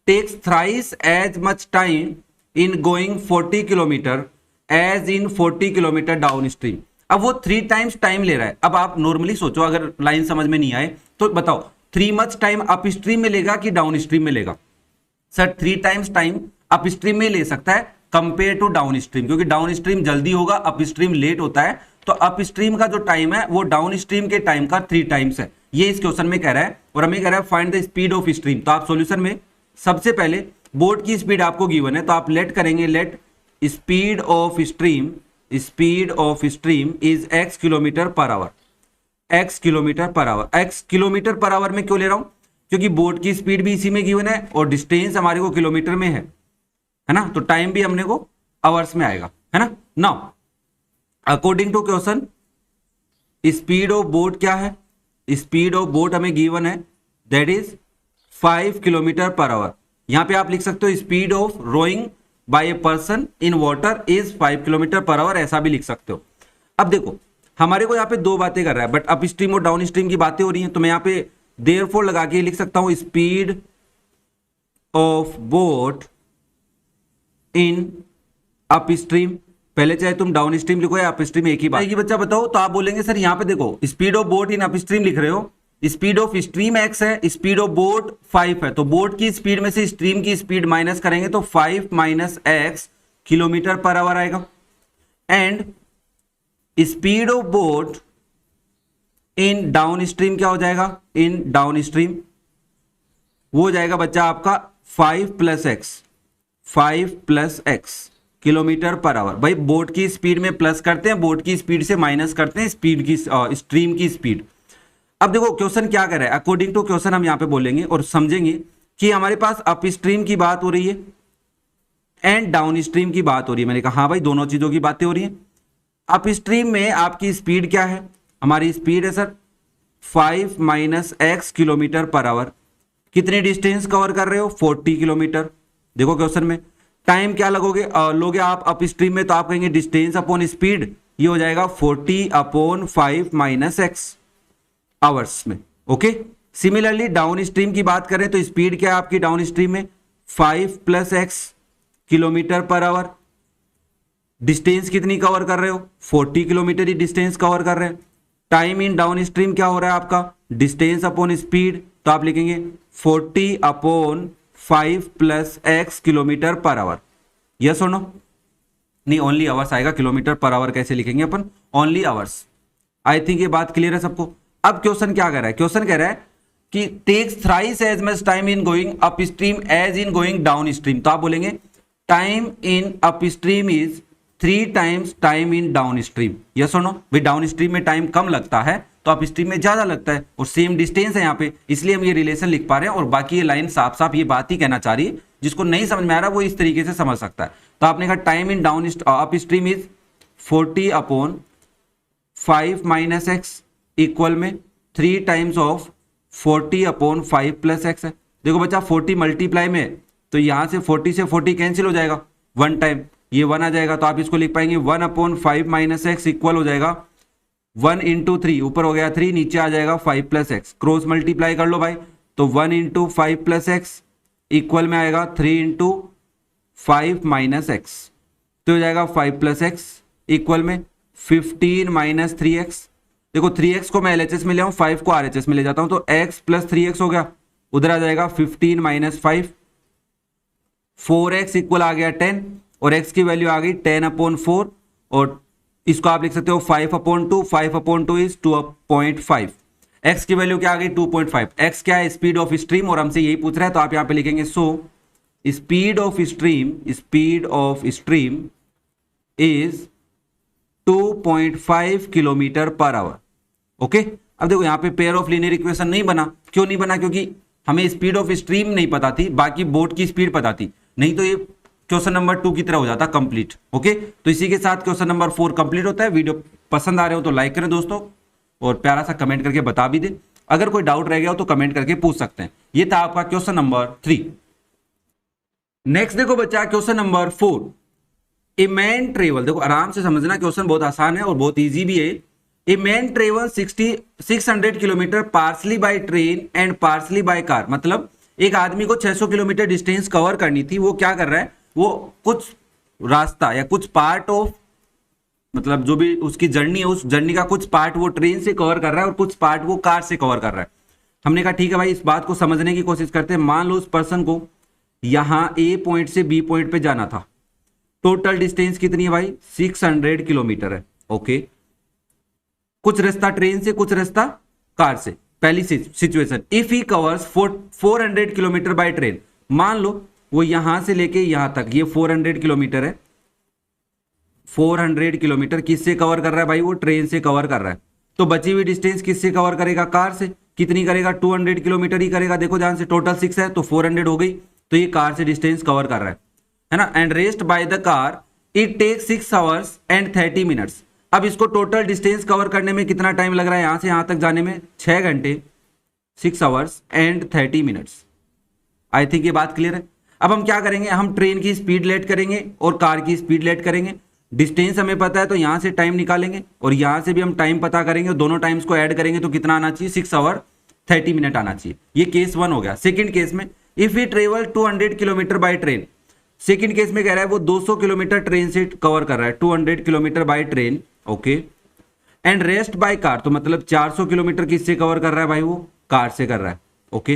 Takes thrice as much time in going 40 kilometre as in 40 kilometre downstream. अब वो 3 टाइम्स टाइम ले रहा है। अब आप नॉर्मली सोचो, अगर लाइन समझ में नहीं आए तो बताओ 3 मच टाइम अप स्ट्रीम में लेगा कि डाउन स्ट्रीम में लेगा। Sir 3 times time up stream में ले सकता है कंपेयर टू डाउन स्ट्रीम, क्योंकि डाउन स्ट्रीम जल्दी होगा, अप स्ट्रीम लेट होता है। तो अप स्ट्रीम का जो टाइम है वो डाउन स्ट्रीम के टाइम का 3 टाइम्स है, ये इस क्वेश्चन में कह रहा है। और हमें कह रहा है find the speed of stream. तो आप सॉल्यूशन में सबसे पहले बोट की स्पीड आपको गिवन है, तो आप लेट करेंगे, late speed of stream, speed of stream is x kilometre per our, x kilometre per our. x kilometre per our में क्यों ले रहा हूं, क्योंकि बोट की स्पीड भी इसी में गिवन है और डिस्टेंस हमारे को किलोमीटर में है ना, तो टाइम भी हमने को आवर्स में आएगा, है ना। Now according to question speed of boat क्या है, स्पीड ऑफ बोट हमें गिवन है that is 5 kilometre per hour. यहां पे आप लिख सकते हो speed of rowing by a person in water is 5 kilometre per hour, ऐसा भी लिख सकते हो। अब देखो हमारे को यहाँ पे 2 बातें कर रहा है, बट अप स्ट्रीम और डाउन स्ट्रीम की बातें हो रही हैं, तो मैं यहाँ पे देयरफॉर लगा के लिख सकता हूं speed of boat in up stream. पहले चाहे तुम डाउन स्ट्रीम लिखो या अप स्ट्रीम, एक ही बात। बच्चा बताओ, तो आप बोलेंगे सर यहाँ पे देखो speed of boat in upstream लिख रहे हो, स्पीड ऑफ स्ट्रीम x है, स्पीड ऑफ बोट 5 है, तो बोट की स्पीड में से स्ट्रीम की स्पीड माइनस करेंगे तो 5 minus x kilometre per hour आएगा। And speed of boat in downstream क्या हो जाएगा, इन डाउन स्ट्रीम वो हो जाएगा बच्चा आपका 5 plus x kilometre per our. भाई बोट की स्पीड में प्लस करते हैं, बोट की स्पीड से माइनस करते हैं स्पीड की, स्ट्रीम की स्पीड। अब देखो क्वेश्चन क्या कर रहा है, अकॉर्डिंग टू क्वेश्चन हम यहां पे बोलेंगे और समझेंगे कि हमारे पास अप स्ट्रीम की बात हो रही है एंड डाउन स्ट्रीम की बात हो रही है। मैंने कहा हाँ भाई दोनों चीजों की बातें हो रही हैं। अप स्ट्रीम में आपकी स्पीड क्या है, हमारी स्पीड है sir 5 minus x kilometre per our. कितनी डिस्टेंस कवर कर रहे हो, 40 किलोमीटर। देखो क्वेश्चन में टाइम क्या लोगे आप अप स्ट्रीम में, तो आप कहेंगे डिस्टेंस अपॉन स्पीड, ये हो जाएगा 40/5 माइनस x आवर्स में। ओके, सिमिलरली डाउन स्ट्रीम की बात करें तो स्पीड क्या है आपकी डाउन स्ट्रीम में 5 plus x kilometre per our. Distance कितनी कवर कर रहे हो, 40 किलोमीटर ही डिस्टेंस कवर कर रहे हैं। टाइम इन डाउन स्ट्रीम क्या हो रहा है आपका, डिस्टेंस अपॉन स्पीड, तो आप लिखेंगे 40/5 plus x kilometre per our. Yes और नो? नहीं, ओनली आवर्स आएगा, किलोमीटर पर आवर कैसे लिखेंगे अपन, ओनली आवर्स। आई थिंक ये बात क्लियर है सबको। अब क्वेश्चन क्या कह रहा है, क्वेश्चन कह रहा है कि takes thrice as much time in going upstream as in going downstream. तो आप बोलेंगे time in upstream is 3 times time in downstream. Yes और नो? भाई डाउन स्ट्रीम में टाइम कम लगता है तो अप स्ट्रीम में ज्यादा लगता है, और सेम डिस्टेंस है यहाँ पे, इसलिए हम ये रिलेशन लिख पा रहे हैं। और बाकी ये लाइन साफ साफ ये बात ही कहना चाह रही है, जिसको नहीं समझ में आ रहा वो इस तरीके से समझ सकता है। तो आपने कहा time in down up stream is 40/5 minus x equal में 3 टाइम्स ऑफ 40/5 प्लस एक्स है। देखो बच्चा 40 मल्टीप्लाई में, तो यहां से 40 से 40 कैंसिल हो जाएगा, 1 टाइम ये 1 आ जाएगा, तो आप इसको लिख पाएंगे 1/5 माइनस एक्स इक्वल हो जाएगा 1 इंटू 3, ऊपर हो गया 3, नीचे आ जाएगा 5 प्लस एक्स। क्रॉस मल्टीप्लाई कर लो भाई, तो 1 इंटू 5 प्लस एक्स इक्वल में आएगा 3 इंटू 5 माइनस एक्स, तो हो जाएगा 5 प्लस एक्स इक्वल में 15 माइनस 3x। देखो 3x को मैं LHS में ले आऊं, 5 को RHS में ले जाता हूं, तो x प्लस 3x हो गया, उधर आ जाएगा 15 माइनस 5, 4x इक्वल आ गया 10, और x की वैल्यू आ गई 10/4, और इसको आप लिख सकते हो 5/2, 5/2 इज 2.5, x की वैल्यू क्या आ गई 2.5। x क्या है, स्पीड ऑफ स्ट्रीम, और हमसे यही पूछ रहा है, तो आप यहां पे लिखेंगे so speed of stream is 2.5 kilometre per our. Okay, अब देखो यहाँ पे पेयर ऑफ लीनियर इक्वेशन नहीं बना, क्यों नहीं बना, क्योंकि हमें स्पीड ऑफ स्ट्रीम नहीं पता थी, बाकी बोट की स्पीड पता थी, नहीं तो ये क्वेश्चन नंबर 2 की तरह हो जाता कंप्लीट। ओके, तो इसी के साथ क्वेश्चन नंबर 4 कंप्लीट होता है। वीडियो पसंद आ रहे हो तो लाइक करें दोस्तों, और प्यारा सा कमेंट करके बता भी दें। अगर कोई डाउट रह गया हो तो कमेंट करके पूछ सकते हैं। ये था आपका क्वेश्चन नंबर 3। नेक्स्ट देखो बच्चा क्वेश्चन नंबर 4, ए मैन ट्रेवल। देखो आराम से समझना, क्वेश्चन बहुत आसान है और बहुत इजी भी है। A man travel 600 kilometre partly by train and partly by car. मतलब एक आदमी को 600 किलोमीटर डिस्टेंस कवर करनी थी, वो क्या कर रहा है, वो कुछ रास्ता या कुछ पार्ट ऑफ, मतलब जो भी उसकी जर्नी है, उस जर्नी का कुछ पार्ट वो ट्रेन से कवर कर रहा है और कुछ पार्ट वो कार से कवर कर रहा है। हमने कहा ठीक है भाई, इस बात को समझने की कोशिश करते हैं। मान लो उस पर्सन को यहां ए पॉइंट से बी पॉइंट पे जाना था, टोटल डिस्टेंस कितनी है भाई, 600 किलोमीटर है। ओके, कुछ रास्ता ट्रेन से, कुछ रास्ता कार से। पहली situation, if he covers 400 kilometre by train. मान लो वो यहां से लेके यहां तक, ये 400 किलोमीटर है, 400 किलोमीटर किससे कवर कर रहा है भाई, वो ट्रेन से कवर कर रहा है। तो बची हुई डिस्टेंस किससे कवर करेगा, कार से। कितनी करेगा, 200 किलोमीटर ही करेगा। देखो ध्यान से, टोटल 6 है तो 400 हो गई, तो ये कार से डिस्टेंस कवर कर रहा है ना। And rest by the car it take 6 hours and 30 minutes. अब इसको टोटल डिस्टेंस कवर करने में कितना टाइम लग रहा है, यहां से यहां तक जाने में 6 घंटे, 6 hours and 30 minutes. I think ये बात क्लियर है। अब हम क्या करेंगे, हम ट्रेन की स्पीड लेट करेंगे और कार की स्पीड लेट करेंगे। डिस्टेंस हमें पता है तो यहां से टाइम निकालेंगे, और यहां से भी हम टाइम पता करेंगे, और दोनों टाइम्स को ऐड करेंगे तो कितना आना चाहिए, 6 आवर 30 मिनट आना चाहिए। ये केस 1 हो गया। सेकंड केस में, if you travel 200 kilometre by train. Second case में कह रहा है वो 200 किलोमीटर ट्रेन से कवर कर रहा है, 200 kilometre by train. Okay, and rest by car, तो मतलब 400 किलोमीटर किससे कवर कर रहा है भाई, वो कार से कर रहा है। Okay,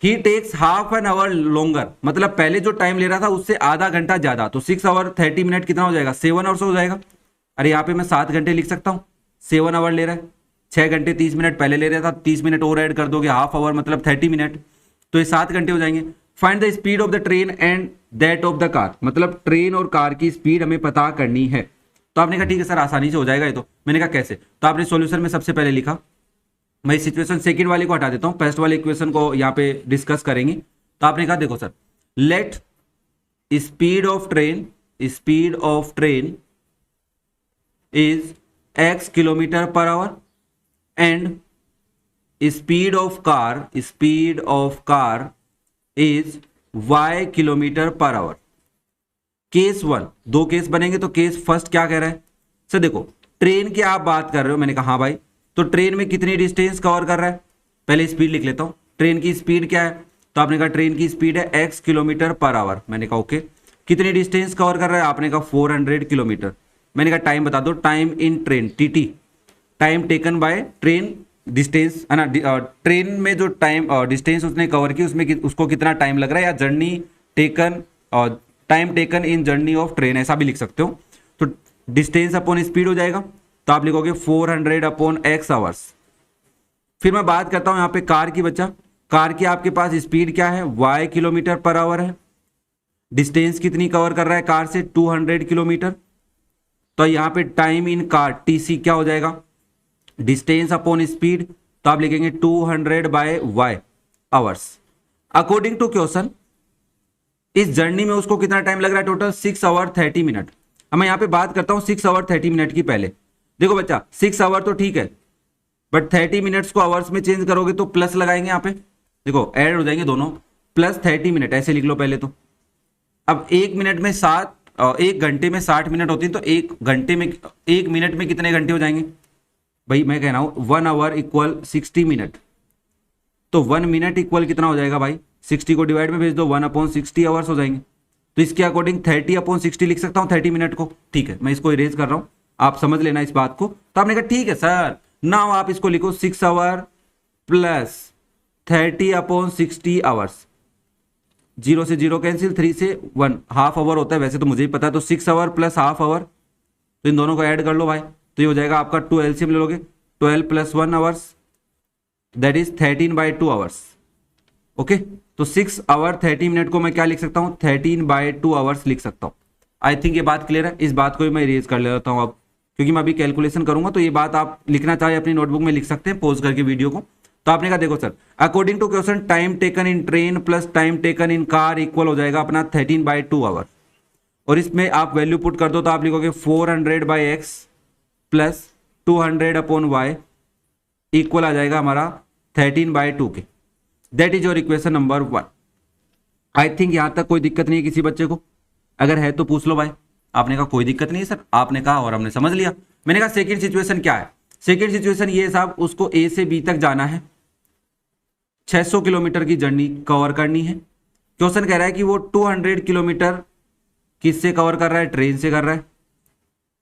he takes half an hour longer, मतलब पहले जो टाइम ले रहा था उससे आधा घंटा ज्यादा, तो 6 आवर 30 मिनट कितना हो जाएगा, 7 आवर्स हो जाएगा। अरे यहाँ पे मैं 7 घंटे लिख सकता हूँ, 7 आवर ले रहा है, 6 घंटे 30 मिनट पहले ले रहा था, 30 मिनट और ऐड कर दोगे, हाफ आवर मतलब 30 मिनट, तो ये 7 घंटे हो जाएंगे। Find the speed of the train and that of the car, मतलब ट्रेन और कार की स्पीड हमें पता करनी है। तो आपने कहा ठीक है सर, आसानी से हो जाएगा ये तो। मैंने कहा कैसे, तो आपने सॉल्यूशन में सबसे पहले लिखा, मैं सिचुएशन सेकंड वाली को हटा देता हूं, फर्स्ट वाले इक्वेशन को यहाँ पे डिस्कस करेंगे। तो आपने कहा देखो sir, late speed of train is x kilometre per hour and speed of car is y kilometre per our. Case 1, 2 case बनेंगे, तो केस फर्स्ट क्या कह रहा है सर, देखो ट्रेन की आप बात कर रहे हो। मैंने कहा हाँ भाई, तो ट्रेन में कितनी डिस्टेंस कवर कर रहा है, पहले स्पीड लिख लेता हूं। ट्रेन की स्पीड क्या है, तो आपने कहा ट्रेन की स्पीड है x किलोमीटर पर आवर। मैंने कहा ओके, कितनी डिस्टेंस कवर कर रहा है, आपने कहा 400 किलोमीटर। मैंने कहा टाइम बता दो, time in train, TT, time taken by train, distance है ना, ट्रेन में जो टाइम डिस्टेंस उसने कवर की उसमें उसको कितना टाइम लग रहा है, या journey taken time taken in journey of train, ऐसा भी लिख सकते हो। तो डिस्टेंस अपॉन स्पीड हो जाएगा, तो आप लिखोगे 400 अपॉन एक्स आवर्स। फिर मैं बात करता हूं यहाँ पे कार की बच्चा। कार की आपके पास स्पीड क्या है, y किलोमीटर पर आवर है। डिस्टेंस कितनी कवर कर रहा है कार से, 200 किलोमीटर। तो यहाँ पे टाइम इन कार टीसी क्या हो जाएगा, डिस्टेंस अपॉन स्पीड, तो आप लिखेंगे 200 by y hours. According to question इस जर्नी में उसको कितना टाइम लग रहा है, टोटल 6 आवर 30 मिनट। अब मैं यहाँ पे बात करता हूँ 6 आवर 30 मिनट की। पहले देखो बच्चा 6 आवर तो ठीक है, बट 30 मिनट्स को आवर्स में चेंज करोगे तो प्लस लगाएंगे यहाँ पे, देखो ऐड हो जाएंगे दोनों, प्लस 30 मिनट ऐसे लिख लो पहले तो। अब 1 मिनट में 1 घंटे में 60 मिनट होती है, तो 1 मिनट में कितने घंटे हो जाएंगे भाई, मैं कह रहा हूं 1 आवर इक्वल 60 मिनट। तो 1 मिनट इक्वल कितना हो जाएगा भाई, 60 को डिवाइड में भेज दो, 1/60 आवर्स हो जाएंगे। तो इसके अकॉर्डिंग 30/60 लिख सकता हूं 30 मिनट को। ठीक है, मैं इसको इरेज कर रहा हूं, आप समझ लेना इस बात को। तो आपने कहा ठीक है सर, नाउ आप इसको लिखो 6 आवर प्लस 30/60 आवर्स। 0 से 0 कैंसिल, 3 से 1, हाफ आवर होता है वैसे तो मुझे ही पता है। तो 6 आवर प्लस हाफ आवर, तो इन दोनों को ऐड कर लो भाई, तो ये हो जाएगा आपका 2 एलसीएम ले लोगे, 12 + 1 hours, that is 13/2 hours. Okay, तो 6 आवर 30 मिनट को मैं क्या लिख सकता हूँ, 13/2 आवर्स लिख सकता हूँ। आई थिंक ये बात क्लियर है। इस बात को भी मैं इरेज कर लेता हूँ अब, क्योंकि मैं अभी कैलकुलेशन करूंगा, तो ये बात आप लिखना चाहे अपनी नोटबुक में लिख सकते हैं पॉज करके वीडियो को। तो आपने कहा देखो sir, according to question time taken in train plus time taken in car equal हो जाएगा अपना 13/2 आवर। और इसमें आप वैल्यू पुट कर दो, तो आप लिखोगे 400/x प्लस 200/y इक्वल आ जाएगा हमारा 13/2 के। That is your equation number 1। I think यहां तक कोई दिक्कत नहीं है किसी बच्चे को, अगर है तो पूछ लो भाई। आपने कहा कोई दिक्कत नहीं है सर, आपने कहा और हमने समझ लिया। मैंने कहा सेकंड सिचुएशन क्या है, सेकंड सिचुएशन ये साहब, उसको ए से बी तक जाना है, 600 किलोमीटर की जर्नी कवर करनी है। क्वेश्चन कह रहा है कि वो 200 किलोमीटर किससे कवर कर रहा है, ट्रेन से कर रहा है,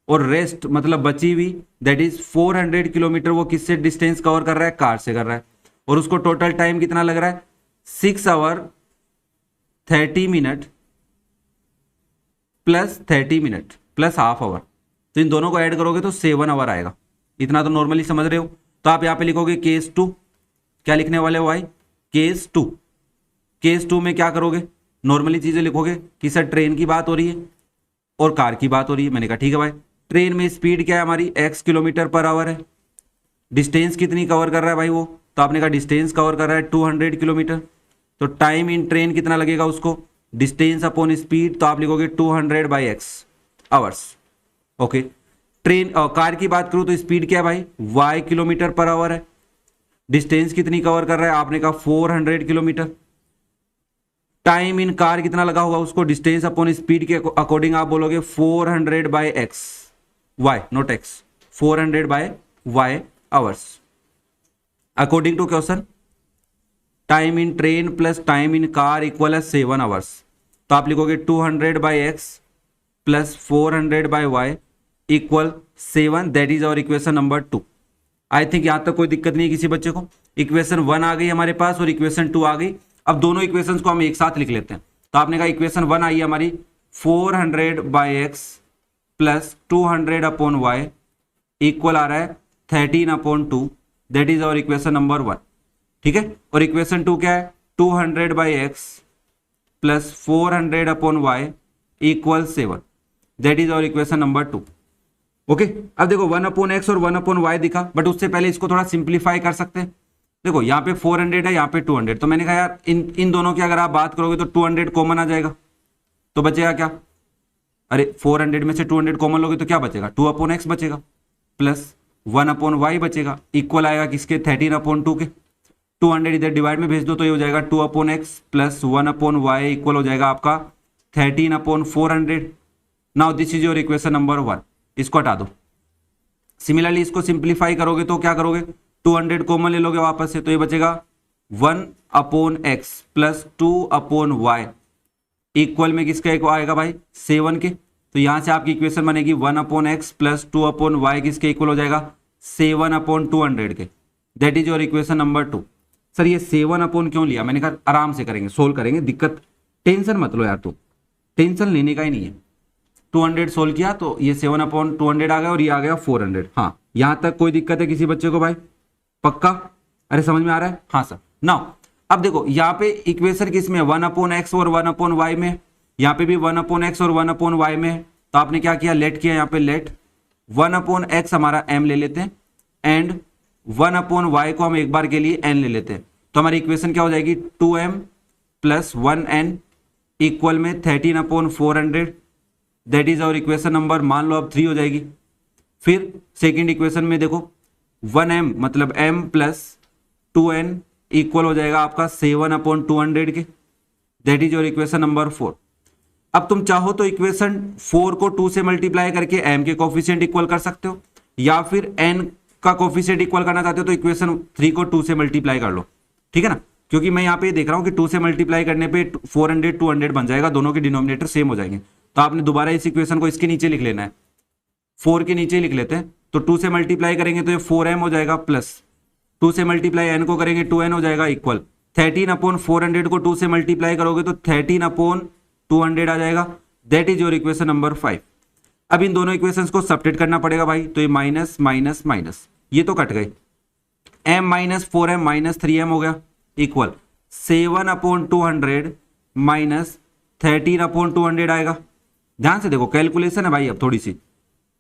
और रेस्ट मतलब बची हुई दैट इज 400 किलोमीटर वो किससे डिस्टेंस कवर कर रहा है, कार से कर रहा है। और उसको टोटल टाइम कितना लग रहा है, 6 hour 30 minute plus 30 minute plus half hour. तो इन दोनों को ऐड करोगे तो 7 आवर आएगा। इतना तो नॉर्मली समझ रहे हो। तो आप यहां पे लिखोगे केस 2, क्या लिखने वाले हो भाई, केस 2। केस 2 में क्या करोगे, नॉर्मली चीजें लिखोगे कि सर ट्रेन की बात हो रही है और कार की बात हो रही है। मैंने कहा ठीक है भाई, ट्रेन में स्पीड क्या है हमारी, x किलोमीटर पर आवर है। डिस्टेंस कितनी कवर कर रहा है भाई वो, तो आपने कहा डिस्टेंस कवर कर रहा है 200 किलोमीटर। तो टाइम इन ट्रेन कितना लगेगा उसको, डिस्टेंस अपॉन स्पीड, तो आप लिखोगे 200/x hours. Okay, train car की बात करूं तो स्पीड क्या है भाई, y किलोमीटर पर आवर है। डिस्टेंस कितनी कवर कर रहा है, आपने कहा 400 किलोमीटर। टाइम इन कार कितना लगा होगा उसको, डिस्टेंस अपॉन स्पीड के अकॉर्डिंग आप बोलोगे 400/x, y not x, 400/y hours. According to question time in train plus time in car equal है 7 आवर्स। तो आप लिखोगे 200/x plus 400/y equal 7, that is our equation number 2। I think यहां तक कोई दिक्कत नहीं है किसी बच्चे को। इक्वेशन 1 आ गई हमारे पास और इक्वेशन 2 आ गई। अब दोनों इक्वेशंस को हम एक साथ लिख लेते हैं। तो आपने कहा इक्वेशन 1 आई है हमारी 400/x प्लस 200/y इक्वल आ रहा है 13/2, that is our equation number 1। ठीक है, और इक्वेशन 2 क्या है, 200/x plus 400/y equal 7, that is our equation number 2। Okay, अब देखो 1/x और 1/y दिखा, बट उससे पहले इसको थोड़ा सिंप्लीफाई कर सकते हैं। देखो यहाँ पे 400 है, यहाँ पे 200, तो मैंने कहा यार इन दोनों की अगर आप बात करोगे तो 200 कॉमन आ जाएगा, तो बचेगा क्या, अरे 400 में से 200 कॉमन लोगे तो क्या बचेगा, 2/x बचेगा प्लस 1/y बचेगा, इक्वल आएगा किसके, 13/2 के। 200 इधर डिवाइड में भेज दो तो ये हो जाएगा 2/x प्लस 1/y इक्वल हो जाएगा आपका 13/400। Now this is your equation number 1। इसको हटा दो। सिमिलरली इसको सिंप्लीफाई करोगे तो क्या करोगे, 200 कॉमन ले लोगे वापस से, तो ये बचेगा 1/x प्लस 2/y इक्वल में किसका एक आएगा भाई, 7 के। तो यहां से आपकी इक्वेशन बनेगी 1/x प्लस 2/y किसके इक्वल हो जाएगा, 7/200 के। That is your equation number 2। Sir ये 7 क्यों लिया, मैंने कहा आराम से करेंगे, सोल्व करेंगे, दिक्कत टेंशन मत लो यार तू। टेंशन लेने का ही नहीं है। 200 सोल्व किया तो ये 7/200 आ गया और ये आ गया 400। हाँ, यहां तक कोई दिक्कत है किसी बच्चे को भाई? पक्का? अरे समझ में आ रहा है? हाँ सर। नाउ अब देखो यहाँ पे इक्वेशन किस में है? 1/x और 1/y में। यहाँ पे भी 1/x और 1/y में है। तो आपने क्या किया? लेट किया, यहाँ पे लेट 1/x हमारा m ले लेते हैं एंड 1/y को हम एक बार के लिए n ले लेते हैं। तो हमारी इक्वेशन क्या हो जाएगी? 2m प्लस 1n इक्वल में 13/400। That is our equation number, मान लो अब 3 हो जाएगी। फिर सेकेंड इक्वेशन में देखो 1m मतलब m प्लस 2n इक्वल हो जाएगा आपका 7/200 के। That is your equation number 4। अब तुम चाहो तो इक्वेशन 4 को 2 से मल्टीप्लाई करके m के कोफिशिएंट इक्वल कर सकते हो, या फिर n का कोफिशिएंट इक्वल करना चाहते हो तो इक्वेशन 3 को 2 से मल्टीप्लाई कर लो। ठीक है ना? क्योंकि मैं यहाँ पे देख रहा हूँ कि 2 से मल्टीप्लाई करने पे 400 200 बन जाएगा, दोनों के डिनोमिनेटर सेम हो जाएंगे। तो आपने दोबारा इस इक्वेशन को इसके नीचे लिख लेना है, 4 के नीचे लिख लेते हैं। तो 2 से मल्टीप्लाई करेंगे तो ये 4m हो जाएगा, प्लस 2 से मल्टीप्लाई n को करेंगे 2n हो जाएगा, इक्वल 13/400 को 2 से मल्टीप्लाई करोगे तो 13/200 आ जाएगा। That is your equation number 5। अब इन दोनों इक्वेशंस को सब्ट्रैक्ट करना पड़ेगा भाई। तो ये माइनस माइनस माइनस, ये तो कट गए, m minus 4m minus 3m हो गया, इक्वल 7/200 माइनस 13/200 आएगा। ध्यान से देखो, कैलकुलेशन है भाई अब थोड़ी सी।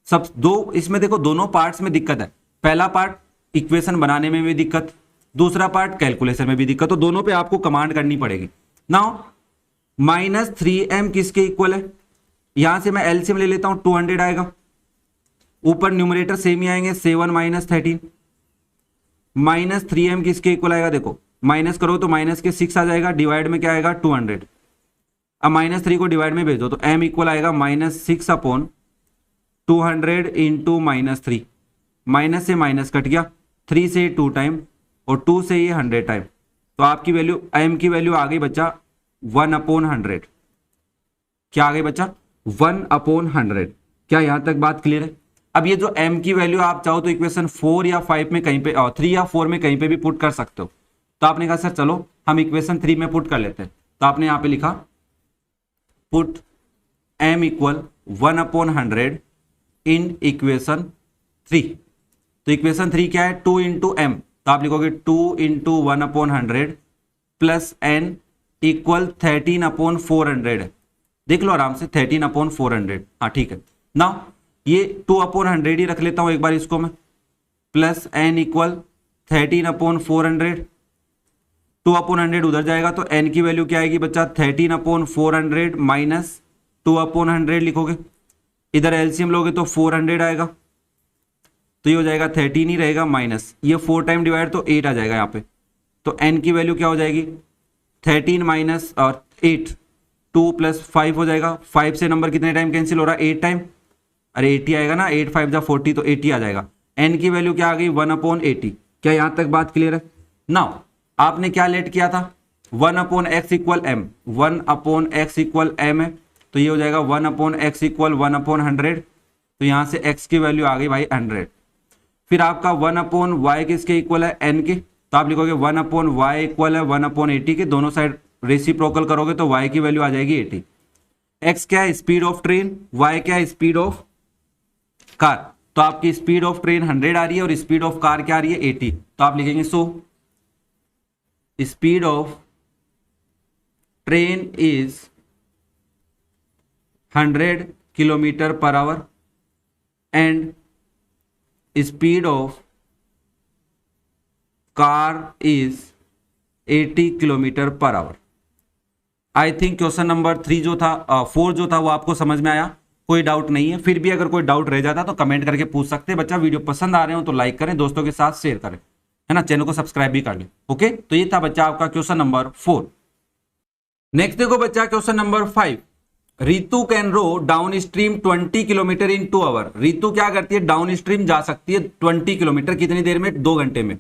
सब दो इसमें देखो, दोनों पार्ट्स में दिक्कत है। पहला पार्ट इक्वेशन बनाने में भी दिक्कत, दूसरा पार्ट कैलकुलेशन में भी दिक्कत, तो दोनों पे आपको कमांड करनी पड़ेगी। नाउ माइनस 3m किसके इक्वल है? यहां से मैं एलसीएम ले लेता हूं, 200 आएगा, ऊपर न्यूमरेटर सेम ही आएंगे, 7 माइनस 13 माइनस 3m किसके इक्वल आएगा? देखो माइनस करो तो माइनस के 6 आ जाएगा, डिवाइड में क्या आएगा? 200। अब माइनस 3 को डिवाइड में भेज दो तो m इक्वल आएगा -6/200 इंटू -3। माइनस से माइनस कट गया, 3 से 2 टाइम और 2 से ये 100 टाइम। तो आपकी वैल्यू m की वैल्यू आ गई बच्चा 1/100। क्या आ गई बच्चा? 1/100। क्या यहां तक बात क्लियर है? अब ये जो m की वैल्यू आप चाहो तो इक्वेशन 4 या 5 में कहीं पे, 3 या 4 में कहीं पे भी पुट कर सकते हो। तो आपने कहा सर चलो हम इक्वेशन 3 में पुट कर लेते हैं। तो आपने यहां पे लिखा put m equal 1/100 in equation 3। तो इक्वेशन 3 क्या है? 2 इंटू m, तो आप लिखोगे 2 इंटू 1/100 प्लस n इक्वल 13/400। देख लो आराम से, 13/400। हाँ ठीक है ना, ये 2/100 ही रख लेता हूं एक बार इसको मैं, प्लस n इक्वल 13/400। 2/100 उधर जाएगा तो n की वैल्यू क्या आएगी बच्चा? 13/400 माइनस 2/100 लिखोगे, इधर एलसीएम लोगे तो 400 आएगा, तो ये हो जाएगा 13 ही रहेगा, माइनस ये 4 टाइम डिवाइड तो 8 आ जाएगा यहाँ पे। तो n की वैल्यू क्या हो जाएगी? 13 माइनस और 8, 2 प्लस 5 हो जाएगा। 5 से नंबर कितने टाइम कैंसिल हो रहा है? 8 टाइम। अरे 80 आएगा ना, 8 5 जा 40, तो 80 आ जाएगा। n की वैल्यू क्या आ गई? 1/80। क्या यहां तक बात क्लियर है? नाउ आपने क्या लेट किया था? 1/x equal m, 1/x equal m है, तो ये हो जाएगा 1/x इक्वल 1/100। तो यहां से x की वैल्यू आ गई भाई 100। फिर आपका 1/y किसके इक्वल है? n के, तो आप लिखोगे 1/y इक्वल है 1/80 के, दोनों साइड रेसिप्रोकल करोगे तो y की वैल्यू आ जाएगी 80। x क्या है? स्पीड ऑफ ट्रेन, y क्या है? Speed of car. तो आपकी स्पीड ऑफ ट्रेन 100 आ रही है और स्पीड ऑफ कार क्या आ रही है? 80। तो आप लिखेंगे so speed of train is 100 kilometre per hour and speed of car is 80 kilometre per hour. I think question number 3 जो था 4 जो था वो आपको समझ में आया, कोई डाउट नहीं है। फिर भी अगर कोई डाउट रह जाता तो कमेंट करके पूछ सकते हैं। बच्चा वीडियो पसंद आ रहे हो तो लाइक करें, दोस्तों के साथ शेयर करें, है ना, चैनल को सब्सक्राइब भी कर लें। ओके, तो ये था बच्चा आपका क्वेश्चन नंबर 4। नेक्स्ट देखो बच्चा question number 5। Ritu can row downstream 20 kilometre in 2 hour. Ritu क्या करती है? डाउन स्ट्रीम जा सकती है 20 किलोमीटर, कितनी देर में? 2 घंटे में।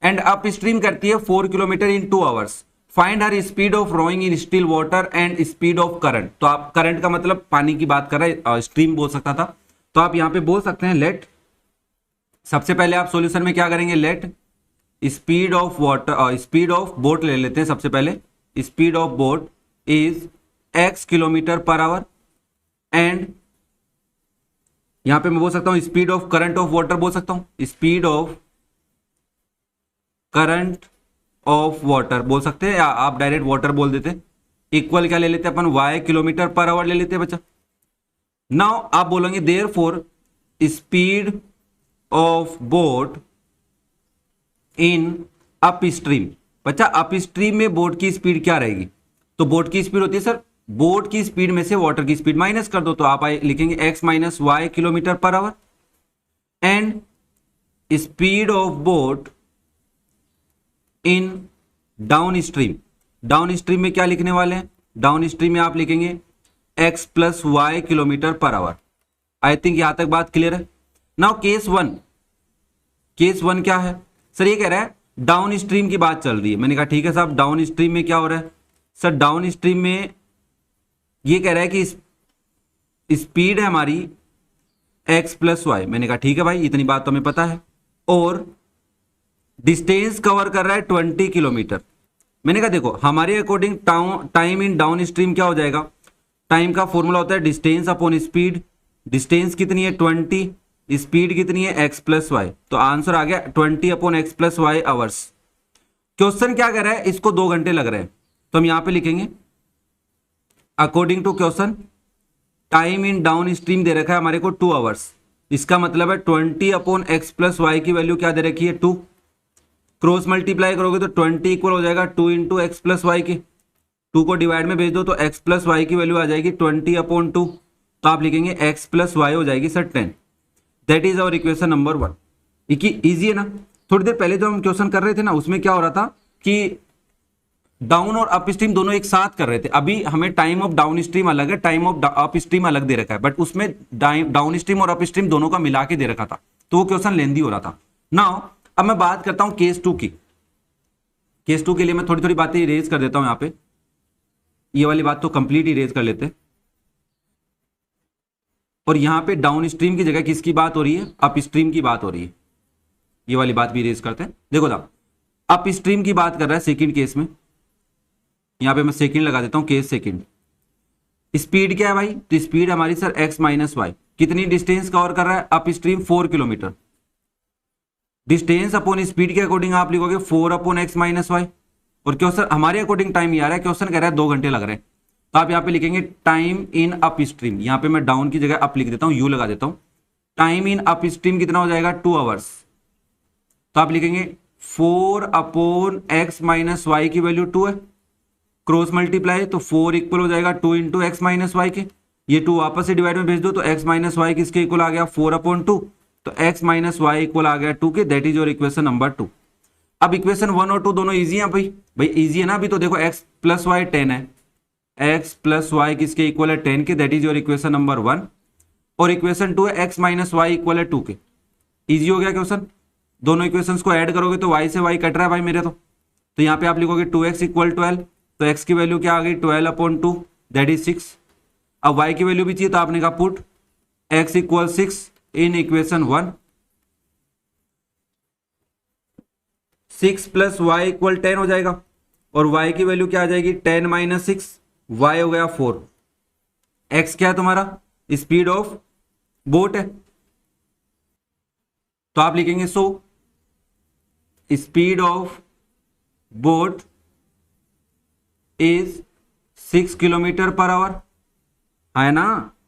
एंड अप स्ट्रीम करती है 4 kilometre in 2 hours. Find her speed of rowing in still water and speed of current. तो आप करंट का मतलब पानी की बात कर रहे हैं, स्ट्रीम बोल सकता था, तो आप यहां पे बोल सकते हैं लेट, सबसे पहले आप सॉल्यूशन में क्या करेंगे? Late speed of water, speed of boat ले लेते हैं सबसे पहले। Speed of boat is x kilometre per hour and यहां पे मैं बोल सकता हूं speed of current of water बोल सकता हूं, speed of current of water बोल सकते हैं, या आप डायरेक्ट वाटर बोल देते, इक्वल क्या ले लेते अपन y किलोमीटर पर आवर ले लेते हैं बच्चा। नाउ आप बोलेंगे therefore speed of boat in up stream. बच्चा अप स्ट्रीम में बोट की स्पीड क्या रहेगी, तो बोट की स्पीड होती है सर, बोट की स्पीड में से वाटर की स्पीड माइनस कर दो, तो आप लिखेंगे x minus y kilometre per hour and speed of boat in downstream. Downstream में क्या लिखने वाले हैं, डाउन स्ट्रीम में आप लिखेंगे x plus y kilometre per hour. I think यहां तक बात क्लियर है। Now case one, case one क्या है सर, ये कह रहा है डाउन स्ट्रीम की बात चल रही है। मैंने कहा ठीक है साहब, डाउन स्ट्रीम में क्या हो रहा है सर, डाउन स्ट्रीम में ये कह रहा है कि स्पीड है हमारी x प्लस वाई। मैंने कहा ठीक है भाई, इतनी बात तो हमें पता है, और डिस्टेंस कवर कर रहा है 20 किलोमीटर। मैंने कहा देखो हमारे according time in downstream क्या हो जाएगा, टाइम का फॉर्मूला होता है डिस्टेंस अपॉन स्पीड। डिस्टेंस कितनी है 20, स्पीड कितनी है x प्लस वाई, तो आंसर आ गया 20 upon x plus y hours. Question क्या कर रहा है, इसको 2 घंटे लग रहे हैं, तो हम यहां पे लिखेंगे according to question time in downstream दे रखा है हमारे को 2 आवर्स। इसका मतलब है 20 अपॉन एक्स प्लस वाई की वैल्यू क्या दे रखी है 2, क्रॉस मल्टीप्लाई करोगे तो 20 इक्वल हो जाएगा 2 इंटू एक्स प्लस वाई के, 2 को डिवाइड में भेज दो तो x प्लस वाई की वैल्यू आ जाएगी 20 अपॉन 2, तो आप लिखेंगे x प्लस वाई हो जाएगी sir 10। That is our equation number 1। Easy है ना। थोड़ी देर पहले जो हम क्वेश्चन कर रहे थे ना, उसमें क्या हो रहा था कि डाउन और अप स्ट्रीम दोनों एक साथ कर रहे थे। अभी हमें टाइम ऑफ डाउन स्ट्रीम अलग है, टाइम ऑफ अप स्ट्रीम अलग दे रखा है, बट उसमें डाउन स्ट्रीम और अप स्ट्रीम दोनों का मिला के दे रखा था, तो वो क्वेश्चन लेंदी हो रहा था। नाउ अब मैं बात करता हूं केस 2 की। केस 2 के लिए मैं थोड़ी थोड़ी बातें इरेज कर देता हूं, यहां पे ये वाली बात तो कंप्लीट इरेज कर लेते हैं, और यहां पे डाउन स्ट्रीम की जगह किसकी बात हो रही है, अप स्ट्रीम की बात हो रही है। ये वाली बात भी इरेज करते हैं। देखो साहब अप स्ट्रीम की बात कर रहा है सेकंड केस में, यहां पे मैं सेकंड लगा देता हूं, केस सेकंड। स्पीड क्या है भाई, तो स्पीड हमारी सर x माइनस वाई, कितनी डिस्टेंस कवर कर रहा है up stream 4 kilometre. Distance upon speed के अकॉर्डिंग आप लिखोगे 4 अपॉन एक्स माइनस वाई, और क्वेश्चन हमारे अकॉर्डिंग टाइम ये आ रहा है, क्वेश्चन कह रहा है 2 घंटे लग रहे हैं, तो आप यहाँ पे लिखेंगे टाइम इन अप स्ट्रीम। यहाँ पे मैं डाउन की जगह अप लिख देता हूँ, यू लगा देता हूँ। टाइम इन अप स्ट्रीम कितना हो जाएगा 2 आवर्स, तो आप लिखेंगे 4 अपॉन एक्स माइनस वाई की वैल्यू 2 है, क्रॉस मल्टीप्लाई तो 4 इक्वल हो जाएगा 2 इंटू एक्स माइनस वाई के, ये 2 वापस से डिवाइड में भेज दो तो एक्स माइनस वाई किसके इक्वल आ गया 4 अपॉन 2, तो x माइनस वाई इक्वल आ गया 2 के। That is your equation number 2। अब इक्वेशन 1 और 2 दोनों इजी हैं भाई इजी है ना। अभी तो देखो x प्लस वाई 10 है, x प्लस वाई किसके इक्वल है 10 के, that is your equation number 1। और इक्वेशन 2 है x माइनस वाई इक्वल है 2 के। इजी हो गया क्वेश्चन। दोनों इक्वेशंस को ऐड करोगे तो y से y कट रहा है भाई मेरे, तो यहाँ पे आप लिखोगे 2x इक्वल 12, तो x की वैल्यू क्या आ गई 12 अपॉन 2 दैट इज 6। अब y की वैल्यू भी चाहिए तो आपने कहा put x equal 6 in equation 1। 6 plus y equal 10 हो जाएगा, और y की वैल्यू क्या आ जाएगी 10 माइनस 6, y हो गया 4। x क्या है तुम्हारा स्पीड ऑफ बोट है, तो आप लिखेंगे so speed of boat is 6 kilometre per hour, है ना।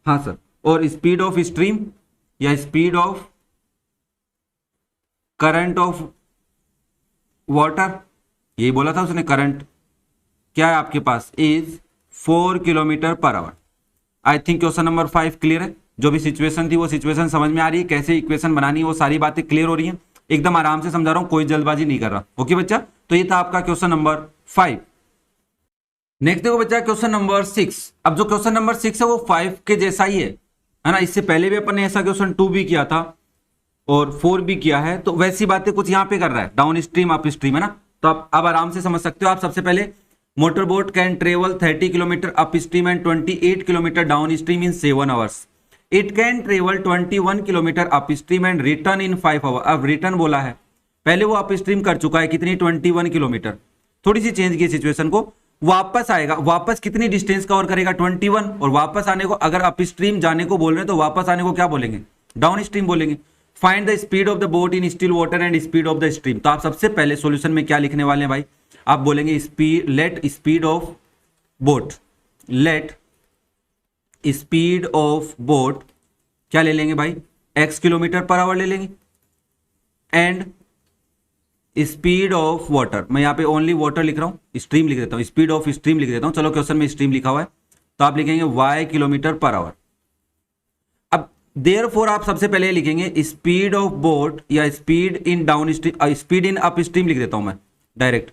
हाँ सर। और स्पीड ऑफ स्ट्रीम या speed of current of water, यही बोला था उसने, करंट क्या है आपके पास is 4 kilometre per hour. I think question number 5 clear है। जो भी सिचुएशन थी वो सिचुएशन समझ में आ रही है, कैसे इक्वेशन बनानी है वो सारी बातें क्लियर हो रही हैं। एकदम आराम से समझा रहा हूं, कोई जल्दबाजी नहीं कर रहा। ओके बच्चा, तो ये था आपका क्वेश्चन नंबर 5। नेक्स्ट देखो बच्चा क्वेश्चन नंबर 6। अब जो क्वेश्चन नंबर 6 है वो 5 के जैसा ही है ना। इससे पहले भी अपन ने ऐसा क्वेश्चन 2 भी किया था और 4 भी किया है, तो वैसी बातें कुछ यहाँ पे कर रहा है, डाउन स्ट्रीम अप स्ट्रीम, है ना। तो आप अब आराम से समझ सकते हो। आप सबसे पहले motor boat can travel 30 kilometre upstream and 28 kilometre downstream in 7 hours. It can travel 21 kilometre upstream and return in 5 hour. अब रिटर्न बोला है, पहले वो अप स्ट्रीम कर चुका है कितनी 21 किलोमीटर। थोड़ी सी चेंज की सिचुएशन को, वापस आएगा, वापस कितनी डिस्टेंस कवर करेगा 21, और वापस आने को अगर अप स्ट्रीम जाने को बोल रहे हैं तो वापस आने को क्या बोलेंगे, डाउन स्ट्रीम बोलेंगे। Find the speed of the boat in still water and speed of the stream. तो आप सबसे पहले सॉल्यूशन में क्या लिखने वाले हैं भाई, आप बोलेंगे speed, late speed of boat, late speed of boat क्या ले लेंगे भाई, x किलोमीटर पर आवर ले लेंगे, एंड स्पीड ऑफ वाटर, मैं यहाँ पे ओनली वाटर लिख रहा हूँ, स्ट्रीम लिख देता हूँ, स्पीड ऑफ स्ट्रीम लिख देता हूँ, चलो क्वेश्चन में स्ट्रीम लिखा हुआ है तो आप लिखेंगे y किलोमीटर पर आवर। अब देयरफॉर आप सबसे पहले लिखेंगे स्पीड ऑफ बोट या speed in downstream, speed in upstream लिख देता हूं मैं direct,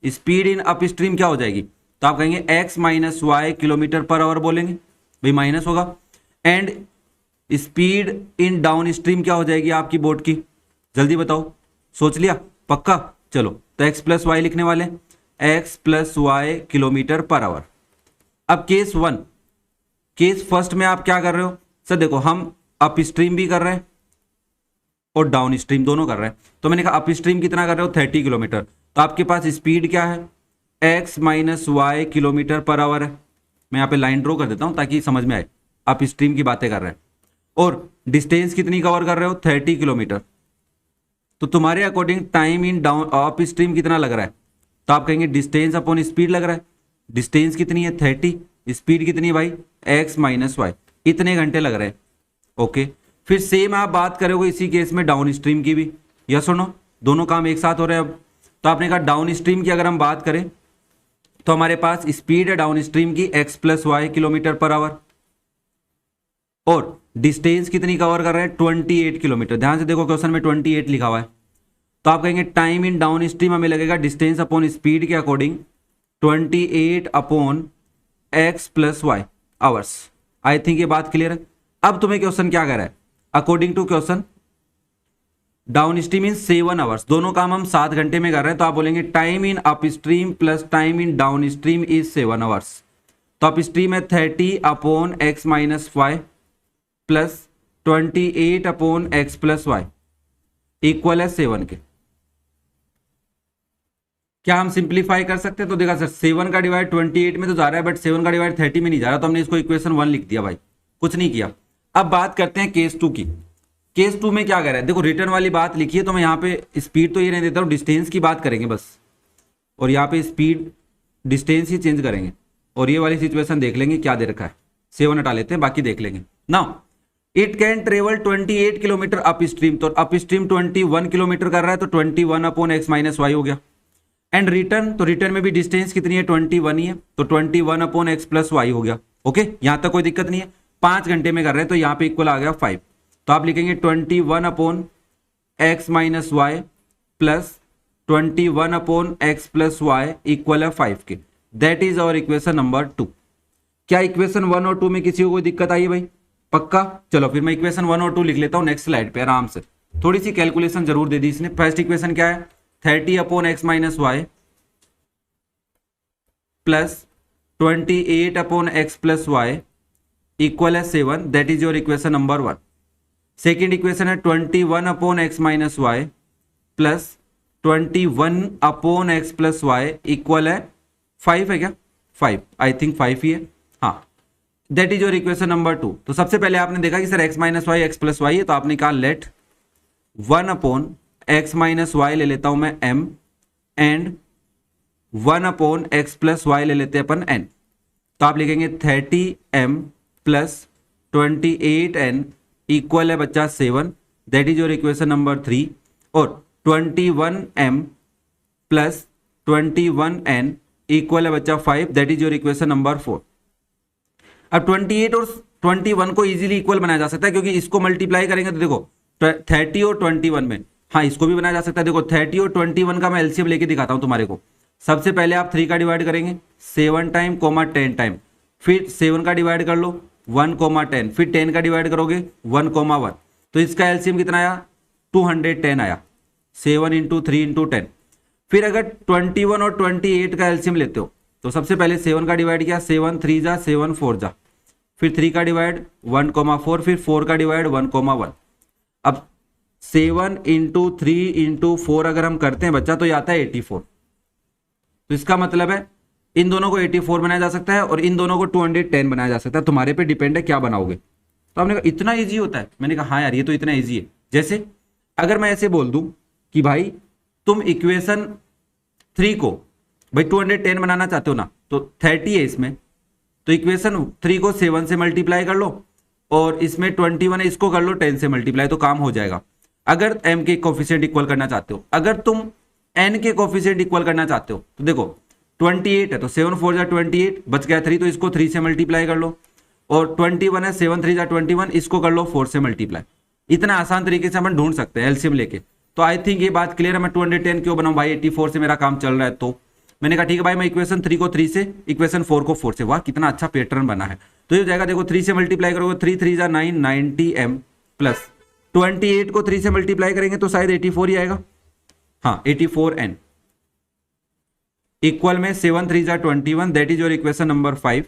speed in upstream क्या हो जाएगी, तो आप कहेंगे x minus y kilometre per hour बोलेंगे, भाई माइनस होगा, and speed in downstream क्या हो जाएगी आपकी बोट की, जल्दी बताओ, सोच लिया पक्का, चलो तो x प्लस वाई लिखने वाले, x plus y kilometre per hour. अब केस वन, केस फर्स्ट में आप क्या कर रहे हो सर, देखो हम अप स्ट्रीम भी कर रहे हैं और डाउन स्ट्रीम दोनों कर रहे हैं, तो मैंने कहा अप स्ट्रीम कितना कर रहे हो 30 किलोमीटर, तो आपके पास स्पीड क्या है x minus y kilometre per hour है, मैं यहाँ पे लाइन ड्रॉ कर देता हूं ताकि समझ में आए, अप स्ट्रीम की बातें कर रहे हैं, और डिस्टेंस कितनी कवर कर रहे हो 30 किलोमीटर, तो तुम्हारे according time in down up stream कितना लग रहा है, तो आप कहेंगे डिस्टेंस अपॉन स्पीड लग रहा है, डिस्टेंस कितनी है 30, स्पीड कितनी है भाई x माइनस वाई, इतने घंटे लग रहे हैं। ओके, फिर सेम आप बात करोगे इसी केस में डाउन स्ट्रीम की भी, या सुनो दोनों काम एक साथ हो रहे हैं अब, तो आपने कहा डाउन स्ट्रीम की अगर हम बात करें तो हमारे पास स्पीड है डाउन स्ट्रीम की x plus y kilometre per hour, और डिस्टेंस कितनी कवर कर रहे हैं 28 किलोमीटर, ध्यान से देखो क्वेश्चन में 28 लिखा हुआ है, तो आप कहेंगे टाइम इन डाउन स्ट्रीम हमें लगेगा डिस्टेंस अपॉन स्पीड के according 28 upon x plus y hours. I think ये बात क्लियर है। अब तुम्हें क्वेश्चन क्या कर रहा है, according to question downstream in 7 hours, दोनों काम हम 7 घंटे में कर रहे हैं, तो आप बोलेंगे time in upstream plus time in downstream is 7 hours, तो अप स्ट्रीम है 30 upon x minus y plus 28 upon x plus y equal है 7 के। क्या हम सिंप्लीफाई कर सकते हैं, तो देखा सर 7 का डिवाइड 28 में तो जा रहा है, बट 7 का डिवाइड 30 में नहीं जा रहा, तो हमने इसको इक्वेशन 1 लिख दिया भाई, कुछ नहीं किया। अब बात करते हैं केस 2 की। केस 2 में क्या कर रहा है, देखो रिटर्न वाली बात लिखी है, तो मैं यहाँ पे स्पीड तो ये नहीं देता हूँ, डिस्टेंस की बात करेंगे बस, और यहाँ पे स्पीड डिस्टेंस ही चेंज करेंगे, और ये वाली सिचुएशन देख लेंगे क्या दे रखा है, 7 हटा लेते हैं, बाकी देख लेंगे। Now it can travel 28 kilometre up stream, तो अप स्ट्रीम 21 किलोमीटर कर रहा है, तो 21 अपॉन एक्स माइनस वाई हो गया, एंड रिटर्न, तो रिटर्न में भी डिस्टेंस कितनी है 21 ही है, तो 21 अपॉन एक्स प्लस वाई हो गया। ओके, यहां तक कोई दिक्कत नहीं है, 5 घंटे में कर रहे हैं, तो यहाँ पे इक्वल आ गया 5, तो आप लिखेंगे 21 upon x minus y plus 21 upon x plus y equal है 5 के, that is our equation number 2। क्या इक्वेशन 1 और 2 में किसी को कोई दिक्कत आई है भाई, पक्का? चलो फिर मैं इक्वेशन 1 और 2 लिख लेता हूं नेक्स्ट स्लाइड पे आराम से, थोड़ी सी कैलकुलेशन जरूर दे दी इसने। फर्स्ट इक्वेशन क्या है, 30 upon x minus y plus 28 upon x plus y equal है 7, that is your equation number 1। Second equation है 21 upon x minus y plus 21 upon x plus y equal है 5 है क्या, 5, आई थिंक 5 ही है, हाँ, that is your equation number 2। तो सबसे पहले आपने देखा कि sir x minus y x plus y है, तो आपने कहा let 1 upon x minus y ले लेता हूं मैं m, and 1 upon x plus y ले लेते हैं अपन n, तो आप लिखेंगे 30m प्लस 28n इक्वल है बच्चा 7, that is your equation number 3, और 21m प्लस 21n इक्वल है बच्चा 5, that is your equation number 4। अब 28 और 21 को इजीली इक्वल बनाया जा सकता है, क्योंकि इसको मल्टीप्लाई करेंगे तो देखो 30 और 21 में, हाँ इसको भी बनाया जा सकता है। देखो 30 और 21 का मैं एलसीएम लेके दिखाता हूं तुम्हारे को। सबसे पहले आप 3 का डिवाइड करेंगे 7 टाइम कोमा 10 टाइम, फिर 7 का डिवाइड कर लो 1 कोमा 10, फिर 10 का डिवाइड करोगे 1 कोमा 1, तो इसका एलसीएम कितना आया 210 आया, 7 इंटू 3 इंटू 10। फिर अगर 21 और 28 का एलसीएम लेते हो तो सबसे पहले 7 का डिवाइड किया, 7 3 जा 7 4 जा, फिर 3 का डिवाइड 1 कोमा 4, फिर 4 का डिवाइड 1 कोमा 1। अब 7 इंटू 3 इंटू 4 अगर हम करते हैं बच्चा तो ये आता है 84, तो इसका मतलब है इन दोनों को 84 बनाया जा सकता है और इन दोनों को 210 बनाया जा सकता है। तुम्हारे पे डिपेंड है क्या बनाओगे। तो आपने कहा इतना ईजी होता है, मैंने कहा हाँ यार ये तो इतना ईजी है। जैसे अगर मैं ऐसे बोल दूं कि भाई तुम इक्वेशन 3 को भाई 210 बनाना चाहते हो ना, तो 30 है इसमें, तो इक्वेशन 3 को 7 से मल्टीप्लाई कर लो और इसमें 21 है, इसको कर लो 10 से मल्टीप्लाई, तो काम हो जाएगा। अगर m के कोफिशिएंट इक्वल करना चाहते हो, अगर तुम n के कोफिशिएंट इक्वल करना चाहते हो, तो देखो 28 है तो 7 4 जा 28, बच गया 3, तो इसको 3 से मल्टीप्लाई कर लो, और 21 है 7 3 जा 21, इसको कर लो 4 से मल्टीप्लाई। इतना आसान तरीके से अपन ढूंढ सकते हैं एलसीएम लेके। तो आई थिंक ये बात क्लियर है। मैं 210 क्यों बनाऊं भाई, 84 से मेरा काम चल रहा है। तो मैंने कहा ठीक है भाई, मैं इक्वेशन 3 को 3 से, इक्वेशन 4 को 4 से। वाह कितना अच्छा पैटर्न बना है। तो ये हो जाएगा, देखो 3 से मल्टीप्लाई करोगे 3 3 जा 9, 90m प्लस 28 को 3 से मल्टीप्लाई करेंगे तो शायद 84 ही आएगा। हाँ 84n इक्वल में 7 3 जा 21, that is your equation number 5।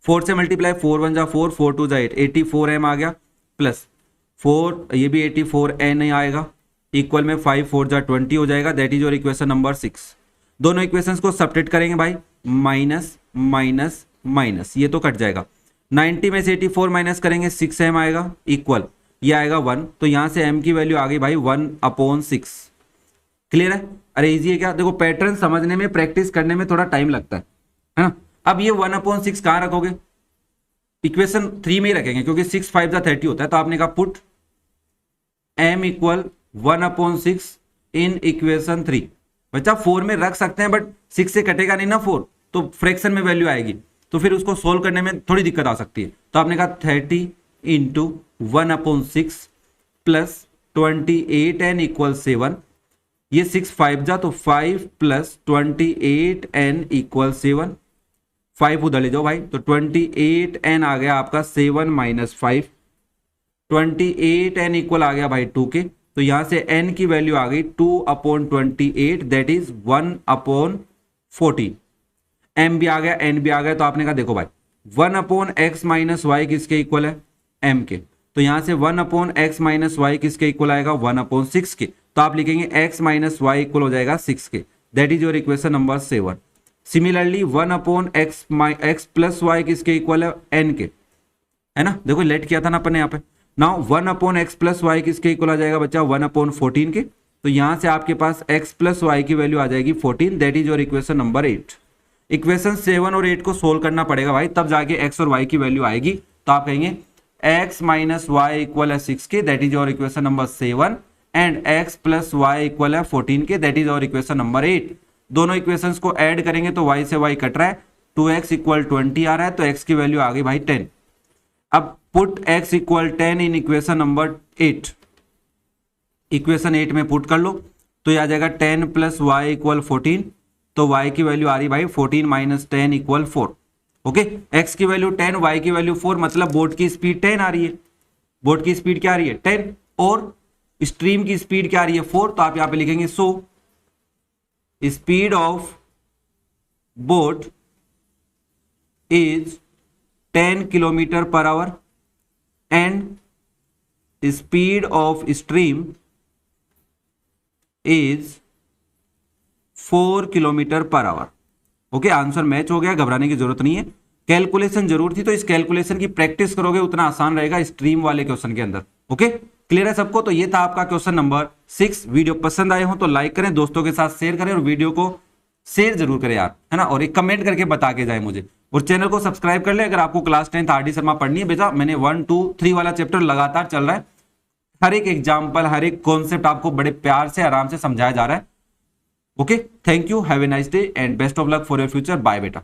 4 से मल्टीप्लाई 4 1 जा 4, 4 2 जा 8, 84m आ गया प्लस 4, ये भी 84n आएगा, इक्वल में 5 4 जा 20 हो जाएगा, that is your equation number 6। दोनों इक्वेशंस को सब्ट्रैक्ट करेंगे भाई, माइनस माइनस माइनस, ये तो कट जाएगा। 90 में से 84 माइनस करेंगे 6m आएगा, इक्वल ये आएगा 1, तो यहां से m की वैल्यू आ गई भाई 1/6। क्लियर है? अरे इजी है क्या? देखो पैटर्न समझने में, प्रैक्टिस करने में थोड़ा टाइम लगता है ना। अब ये 1/6 कहां रखोगे? इक्वेशन 3 में ही रखेंगे क्योंकि 6 5 जा 30 होता है। तो आपने कहा put m equal 1/6 in equation 3। बच्चा 4 में रख सकते हैं बट 6 से कटेगा नहीं ना 4, तो फ्रैक्शन में वैल्यू आएगी, तो फिर उसको सोल्व करने में थोड़ी दिक्कत आ सकती है। तो आपने कहा 30 इंटू 1/6 प्लस 28n इक्वल 7, ये 6 5 जा तो 5 प्लस 28n इक्वल 7, 5 उधर ले जाओ भाई, तो 28n आ गया आपका 7 माइनस 5, 28n इक्वल आ गया भाई 2 के, तो यहां से n की वैल्यू आ गई 2/28, दैट इज 1/14। m भी आ गया, n भी आ गया, तो आपने कहा देखो भाई 1/x माइनस वाई किसके इक्वल है? m के, तो यहां से 1/x माइनस वाई किसके इक्वल आएगा? 1/6 के, तो आप लिखेंगे x माइनस वाई इक्वल हो जाएगा 6 के, that is your equation number 7। Similarly 1/x plus y किसके इक्वल है? n के, है ना। देखो लेट किया था ना अपन ने यहाँ पे। नाउ 1/x प्लस वाई किसके इक्वल आ जाएगा बच्चा? 1/14 के, तो यहां से आपके पास x प्लस वाई की वैल्यू आ जाएगी 14, that is your equation number 8। Equation 7 और 8 को सोल्व करना पड़ेगा भाई, तब जाके x और y की वैल्यू आएगी। तो आप कहेंगे x माइनस वाई इक्वल है 6 के, that is your equation number 7, and x plus y equal है 14 के, that is your equation number 8। दोनों इक्वेशंस को ऐड करेंगे तो y से y कट रहा है, 2x इक्वल 20 आ रहा है, तो x की वैल्यू आ गई भाई 10। अब put x equal 10 in equation number 8, equation 8 में पुट कर लो, तो ये आ जाएगा 10 प्लस वाई इक्वल 14, तो y की वैल्यू आ रही भाई 14 माइनस 10 इक्वल 4। ओके, x की वैल्यू 10, y की वैल्यू 4, मतलब बोट की स्पीड 10 आ रही है। बोट की स्पीड क्या आ रही है? 10, और स्ट्रीम की स्पीड क्या आ रही है? 4। तो आप यहां पे लिखेंगे so speed of boat is 10 kilometre per hour and speed of stream is 4 kilometre per our. Okay, answer match हो गया, घबराने की जरूरत नहीं है। कैलकुलेशन जरूर थी, तो इस कैलकुलेशन की प्रैक्टिस करोगे उतना आसान रहेगा स्ट्रीम वाले क्वेश्चन के अंदर। ओके, क्लियर है सबको? तो ये था आपका क्वेश्चन नंबर 6। वीडियो पसंद आए हो तो लाइक करें, दोस्तों के साथ शेयर करें, और वीडियो को शेयर जरूर करें यार, है ना, और एक कमेंट करके बता के जाए मुझे, और चैनल को सब्सक्राइब कर ले। अगर आपको क्लास 10th आरडी शर्मा पढ़नी है बेटा, मैंने 1 2 3 वाला चैप्टर लगातार चल रहा है, हर एक एग्जाम्पल, हर एक कॉन्सेप्ट आपको बड़े प्यार से आराम से समझाया जा रहा है। Okay, thank you, have a nice day and best of luck for your future. Bye बेटा।